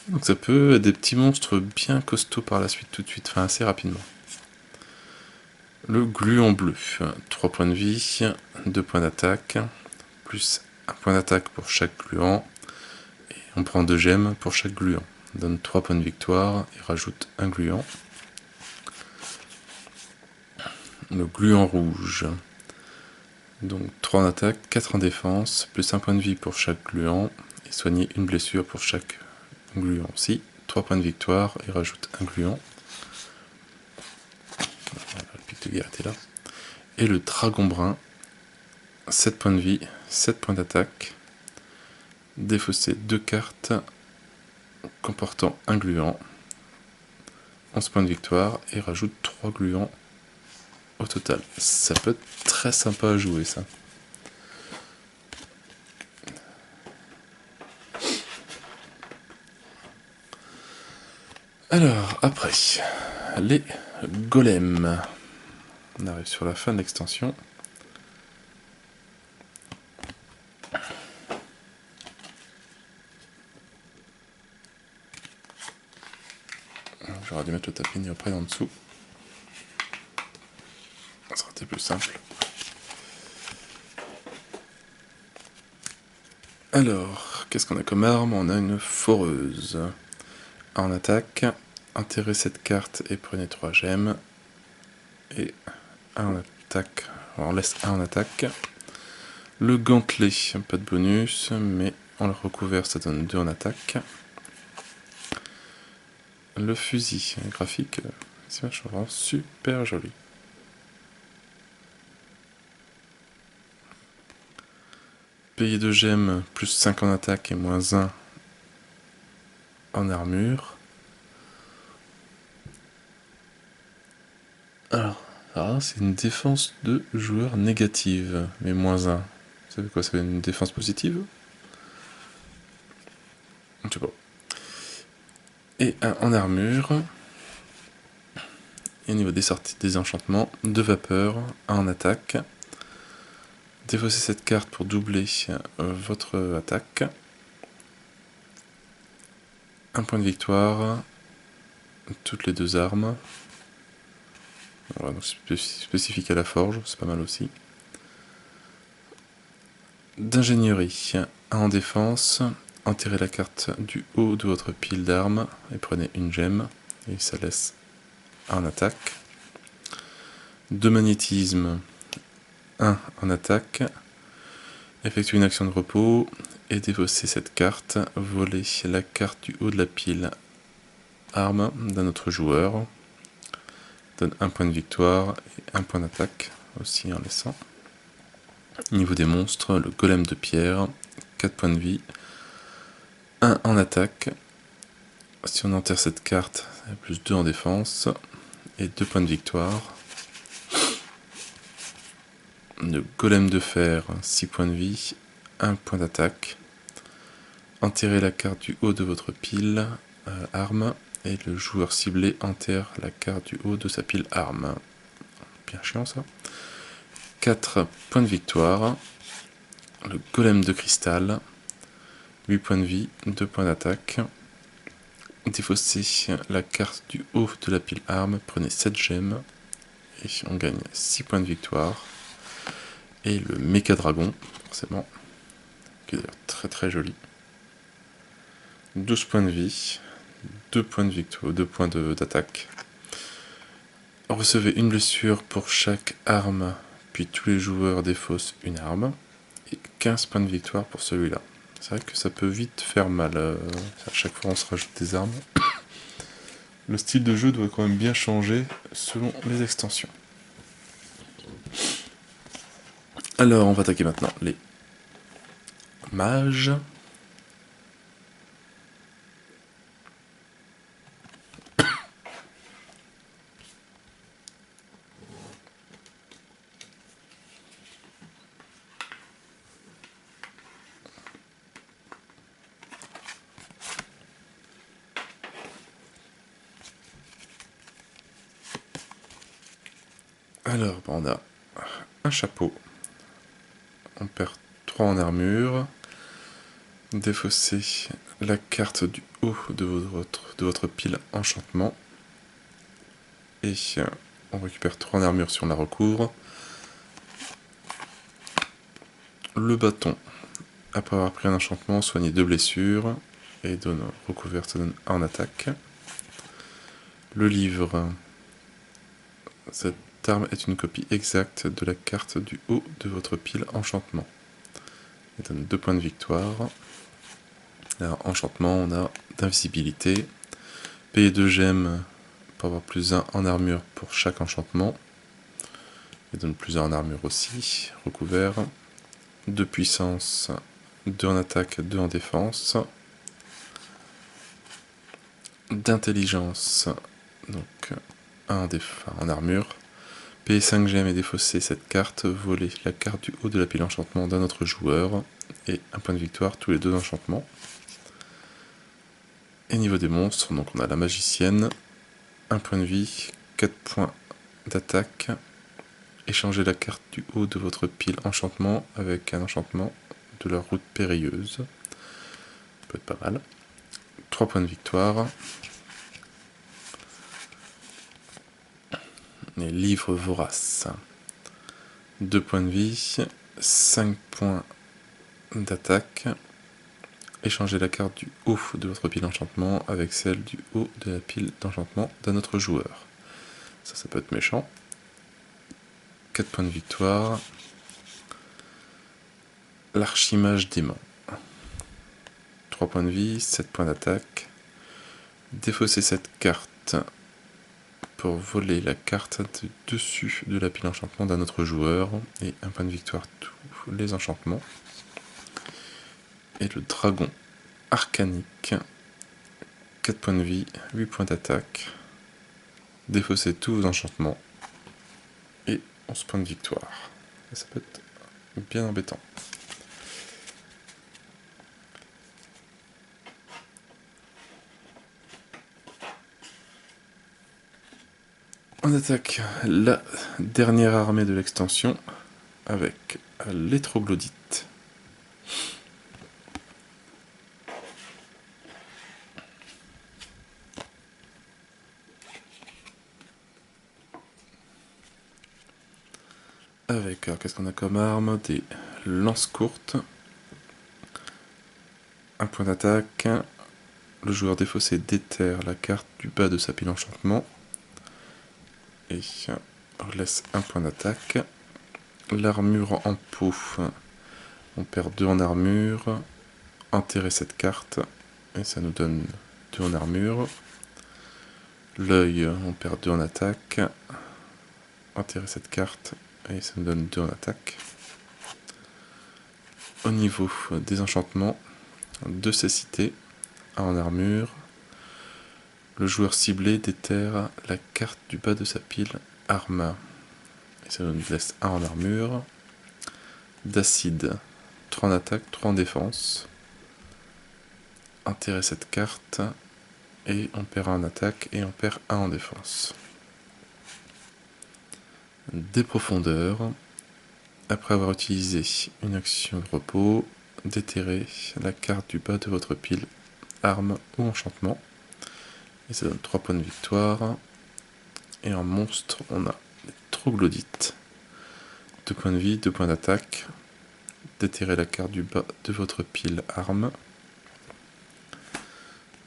Donc ça peut être des petits monstres bien costauds par la suite, tout de suite, enfin assez rapidement. Le gluant bleu, 3 points de vie, 2 points d'attaque, plus 1 point d'attaque pour chaque gluant. Et on prend 2 gemmes pour chaque gluant. On donne 3 points de victoire et rajoute un gluant. Le gluant rouge, donc 3 en attaque, 4 en défense, plus 1 point de vie pour chaque gluant, et soigner une blessure pour chaque gluant aussi. 3 points de victoire et rajoute un gluant. Le pic de guerre était là. Et le dragon brun, 7 points de vie, 7 points d'attaque, défausser 2 cartes comportant un gluant, 11 points de victoire et rajoute 3 gluants au total. Ça peut être très sympa à jouer, ça. Alors, après, les golems. On arrive sur la fin de l'extension. J'aurais dû mettre le tapis néoprène en dessous. Ça aurait été plus simple. Alors, qu'est-ce qu'on a comme arme? On a une foreuse. En attaque, enterrez cette carte et prenez 3 gemmes. Et en attaque, on laisse 1 en attaque. Le gantelet, pas de bonus, mais en le recouvert, ça donne 2 en attaque. Le fusil graphique, c'est vraiment super joli. Payer 2 gemmes, plus 5 en attaque et moins 1 en armure. Alors, c'est une défense de joueur négative, mais moins 1. Vous savez quoi, c'est une défense positive? Je sais pas. Et 1 en armure. Et au niveau des sorties des enchantements, 2 vapeurs, 1 en attaque. Défaussez cette carte pour doubler votre attaque. 1 point de victoire. Toutes les 2 armes. Voilà, donc spécifique à la forge, c'est pas mal aussi. D'ingénierie, 1 en défense. Enterrez la carte du haut de votre pile d'armes et prenez une gemme. Et ça laisse 1 en attaque. De magnétisme, 1 en attaque. Effectuez une action de repos et défaussez cette carte. Volez la carte du haut de la pile arme d'un autre joueur. Donne 1 point de victoire et 1 point d'attaque aussi en laissant. Niveau des monstres, le golem de pierre, 4 points de vie, 1 en attaque. Si on enterre cette carte, plus 2 en défense et 2 points de victoire. Le golem de fer, 6 points de vie, 1 point d'attaque. Enterrez la carte du haut de votre pile arme et le joueur ciblé enterre la carte du haut de sa pile arme. Bien chiant ça. 4 points de victoire. Le golem de cristal, 8 points de vie, 2 points d'attaque. Défaussez la carte du haut de la pile arme, prenez 7 gemmes et on gagne 6 points de victoire. Et le méca dragon, forcément, qui est d'ailleurs très très joli. 12 points de vie, 2 points de victoire, 2 points d'attaque. Recevez une blessure pour chaque arme, puis tous les joueurs défaussent une arme. Et 15 points de victoire pour celui-là. C'est vrai que ça peut vite faire mal. À chaque fois on se rajoute des armes. Le style de jeu doit quand même bien changer selon les extensions. Alors on va attaquer maintenant les mages. Alors, on a un chapeau. On perd 3 en armure. Défaussez la carte du haut de votre pile enchantement. Et on récupère 3 en armure si on la recouvre. Le bâton. Après avoir pris un enchantement, soignez 2 blessures. Et recouvert, ça donne 1 en attaque. Le livre. Cette arme est une copie exacte de la carte du haut de votre pile enchantement. Elle donne 2 points de victoire. Alors, enchantement, on a d'invisibilité. Payer 2 gemmes pour avoir plus 1 en armure pour chaque enchantement. Elle donne plus 1 en armure aussi. Recouvert. 2 puissance, 2 en attaque, 2 en défense. D'intelligence, donc 1 en armure. Payer 5 gemmes et défausser cette carte, voler la carte du haut de la pile enchantement d'un autre joueur, et 1 point de victoire tous les 2 enchantements. Et niveau des monstres, donc on a la magicienne, 1 point de vie, 4 points d'attaque. Échangez la carte du haut de votre pile enchantement avec un enchantement de la route périlleuse. Ça peut être pas mal. 3 points de victoire. Les livres voraces. 2 points de vie, 5 points d'attaque. Échangez la carte du haut de votre pile enchantement avec celle du haut de la pile d'enchantement d'un autre joueur. Ça peut être méchant. 4 points de victoire. L'archimage démon. 3 points de vie, 7 points d'attaque. Défaussez cette carte pour voler la carte de dessus de la pile enchantement d'un autre joueur. Et 1 point de victoire tous les enchantements. Et le dragon arcanique. 4 points de vie, 8 points d'attaque. Défaussez tous vos enchantements. Et 11 points de victoire. Et ça peut être bien embêtant. On attaque la dernière armée de l'extension avec les troglodytes. Avec, qu'est-ce qu'on a comme arme? Des lances courtes. 1 point d'attaque. Le joueur défaussé déterre la carte du bas de sa pile enchantement. Et laisse 1 point d'attaque. L'armure en peau. On perd 2 en armure. Enterrez cette carte. Et ça nous donne 2 en armure. L'œil, on perd 2 en attaque. Enterrez cette carte. Et ça nous donne 2 en attaque. Au niveau des enchantements, 2 cécité, 1 en armure. Le joueur ciblé déterre la carte du bas de sa pile arme. Et ça nous laisse 1 en armure. D'acide, 3 en attaque, 3 en défense. Enterrez cette carte. Et on perd 1 en attaque et on perd 1 en défense. Des profondeurs. Après avoir utilisé une action de repos, déterrez la carte du bas de votre pile, arme ou enchantement. Et ça donne 3 points de victoire. Et en monstre, on a les troglodytes. 2 points de vie, 2 points d'attaque. Déterrez la carte du bas de votre pile, arme.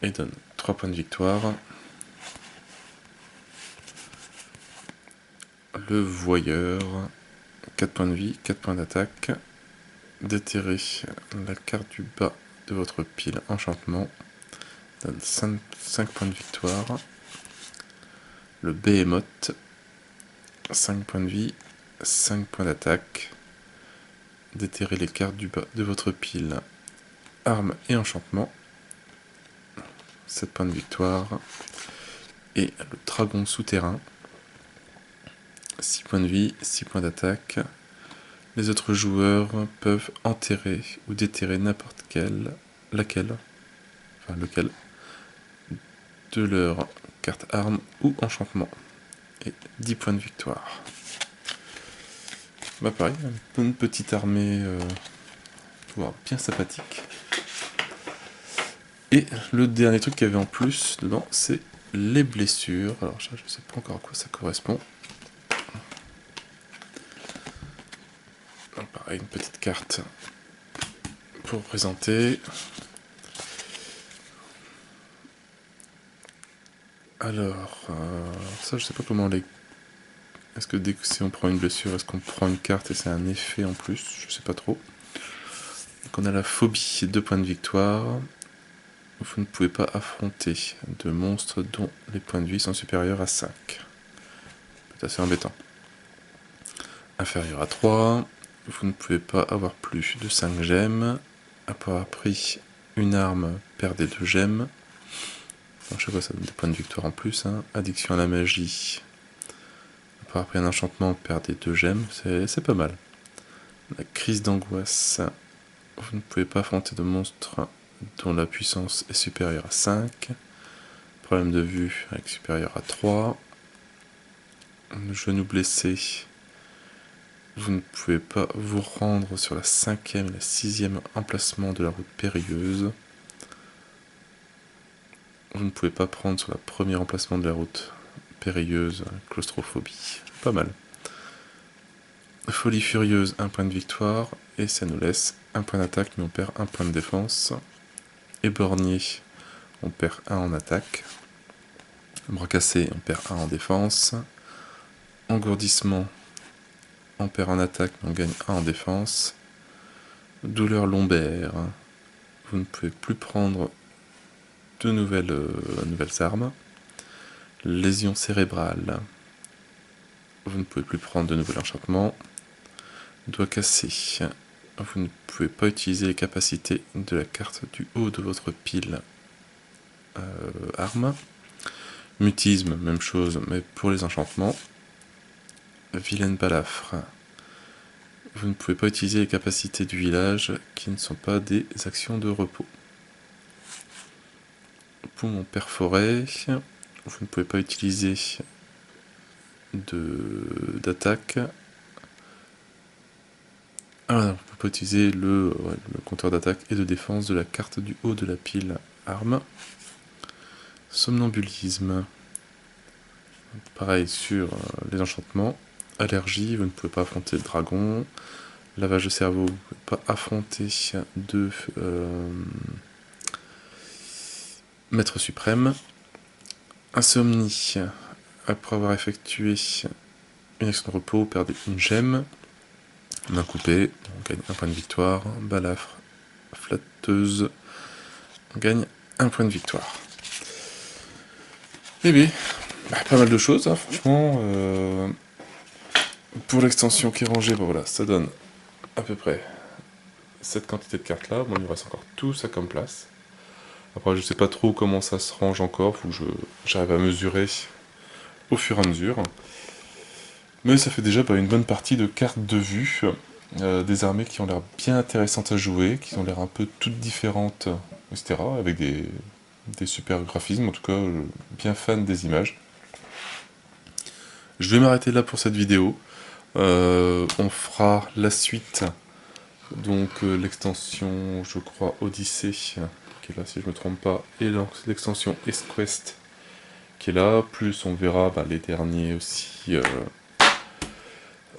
Et donne 3 points de victoire. Le voyeur. 4 points de vie, 4 points d'attaque. Déterrez la carte du bas de votre pile enchantement. Donne 5 points de victoire. Le behemoth. 5 points de vie, 5 points d'attaque. Déterrez les cartes du bas de votre pile. Armes et enchantement. 7 points de victoire. Et le dragon souterrain. 6 points de vie, 6 points d'attaque. Les autres joueurs peuvent enterrer ou déterrer n'importe lequel de leur carte arme ou enchantement. Et 10 points de victoire. Bah pareil, une petite armée bien sympathique. Et le dernier truc qu'il y avait en plus dedans, c'est les blessures. Alors je ne sais pas encore à quoi ça correspond. Donc, pareil, une petite carte pour présenter. Alors, ça je sais pas comment les... Est-ce que dès que si on prend une blessure, est-ce qu'on prend une carte et c'est un effet en plus? Je sais pas trop. Donc on a la phobie, 2 points de victoire. Vous ne pouvez pas affronter de monstres dont les points de vie sont supérieurs à 5. C'est assez embêtant. Inférieur à 3. Vous ne pouvez pas avoir plus de 5 gemmes. Après avoir pris une arme, perdez 2 gemmes. Alors, chaque fois ça donne des points de victoire en plus. Addiction à la magie. Après avoir pris un enchantement, perdez 2 gemmes. C'est pas mal. La crise d'angoisse. Vous ne pouvez pas affronter de monstres dont la puissance est supérieure à 5. Problème de vue avec supérieur à 3. Genou blessé. Vous ne pouvez pas vous rendre sur la 5e et la 6e emplacement de la route périlleuse. Vous ne pouvez pas prendre sur la première emplacement de la route périlleuse, claustrophobie. Pas mal. Folie furieuse, 1 point de victoire, et ça nous laisse 1 point d'attaque, mais on perd 1 point de défense. Éborgné, on perd 1 en attaque. Bras cassé, on perd 1 en défense. Engourdissement, on perd en attaque, mais on gagne 1 en défense. Douleur lombaire, vous ne pouvez plus prendre de nouvelles armes. Lésion cérébrale, vous ne pouvez plus prendre de nouvel enchantement. Doigt cassé, vous ne pouvez pas utiliser les capacités de la carte du haut de votre pile arme. Mutisme, même chose, mais pour les enchantements. Vilaine balafre, vous ne pouvez pas utiliser les capacités du village qui ne sont pas des actions de repos. Poumon perforé, vous ne pouvez pas utiliser d'attaque. Ah, on ne peut pas utiliser le compteur d'attaque et de défense de la carte du haut de la pile arme. Somnambulisme. Pareil sur les enchantements. Allergie, vous ne pouvez pas affronter le dragon. Lavage de cerveau, vous ne pouvez pas affronter de maître suprême. Insomnie, après avoir effectué une action de repos, vous perdez une gemme. Main coupée, on gagne 1 point de victoire. Balafre, flatteuse, on gagne 1 point de victoire. Eh bien, pas mal de choses, hein, franchement. Pour l'extension qui est rangée, bon, voilà, ça donne à peu près cette quantité de cartes là. Bon, il me reste encore tout ça comme place. Après, je sais pas trop comment ça se range encore, faut que j'arrive à mesurer au fur et à mesure. Mais ça fait déjà une bonne partie de cartes de vue, des armées qui ont l'air bien intéressantes à jouer, qui ont l'air un peu toutes différentes, etc. Avec des super graphismes, en tout cas bien fan des images. Je vais m'arrêter là pour cette vidéo. On fera la suite, donc l'extension, je crois, Odyssée, qui est là si je me trompe pas, et l'extension EastQuest, qui est là, plus on verra les derniers aussi,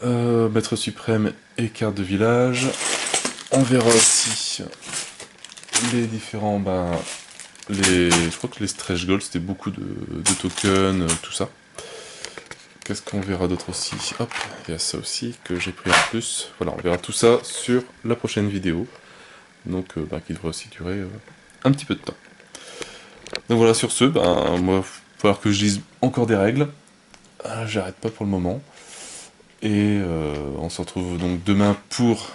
Maître Suprême et carte de village. On verra aussi les différents, je crois que les stretch goals, c'était beaucoup de tokens, tout ça. Qu'est-ce qu'on verra d'autre aussi? Hop, il y a ça aussi que j'ai pris en plus. Voilà, on verra tout ça sur la prochaine vidéo. Donc, qui devrait aussi durer un petit peu de temps. Donc voilà, sur ce, moi, il va falloir que je lise encore des règles. J'arrête pas pour le moment. Et on se retrouve donc demain pour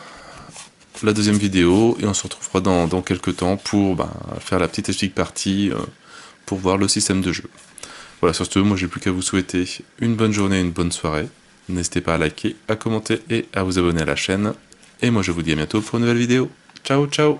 la deuxième vidéo. Et on se retrouvera dans quelques temps pour faire la petite explique partie pour voir le système de jeu. Voilà, sur ce, moi j'ai plus qu'à vous souhaiter une bonne journée, une bonne soirée. N'hésitez pas à liker, à commenter et à vous abonner à la chaîne. Et moi je vous dis à bientôt pour une nouvelle vidéo. Ciao, ciao!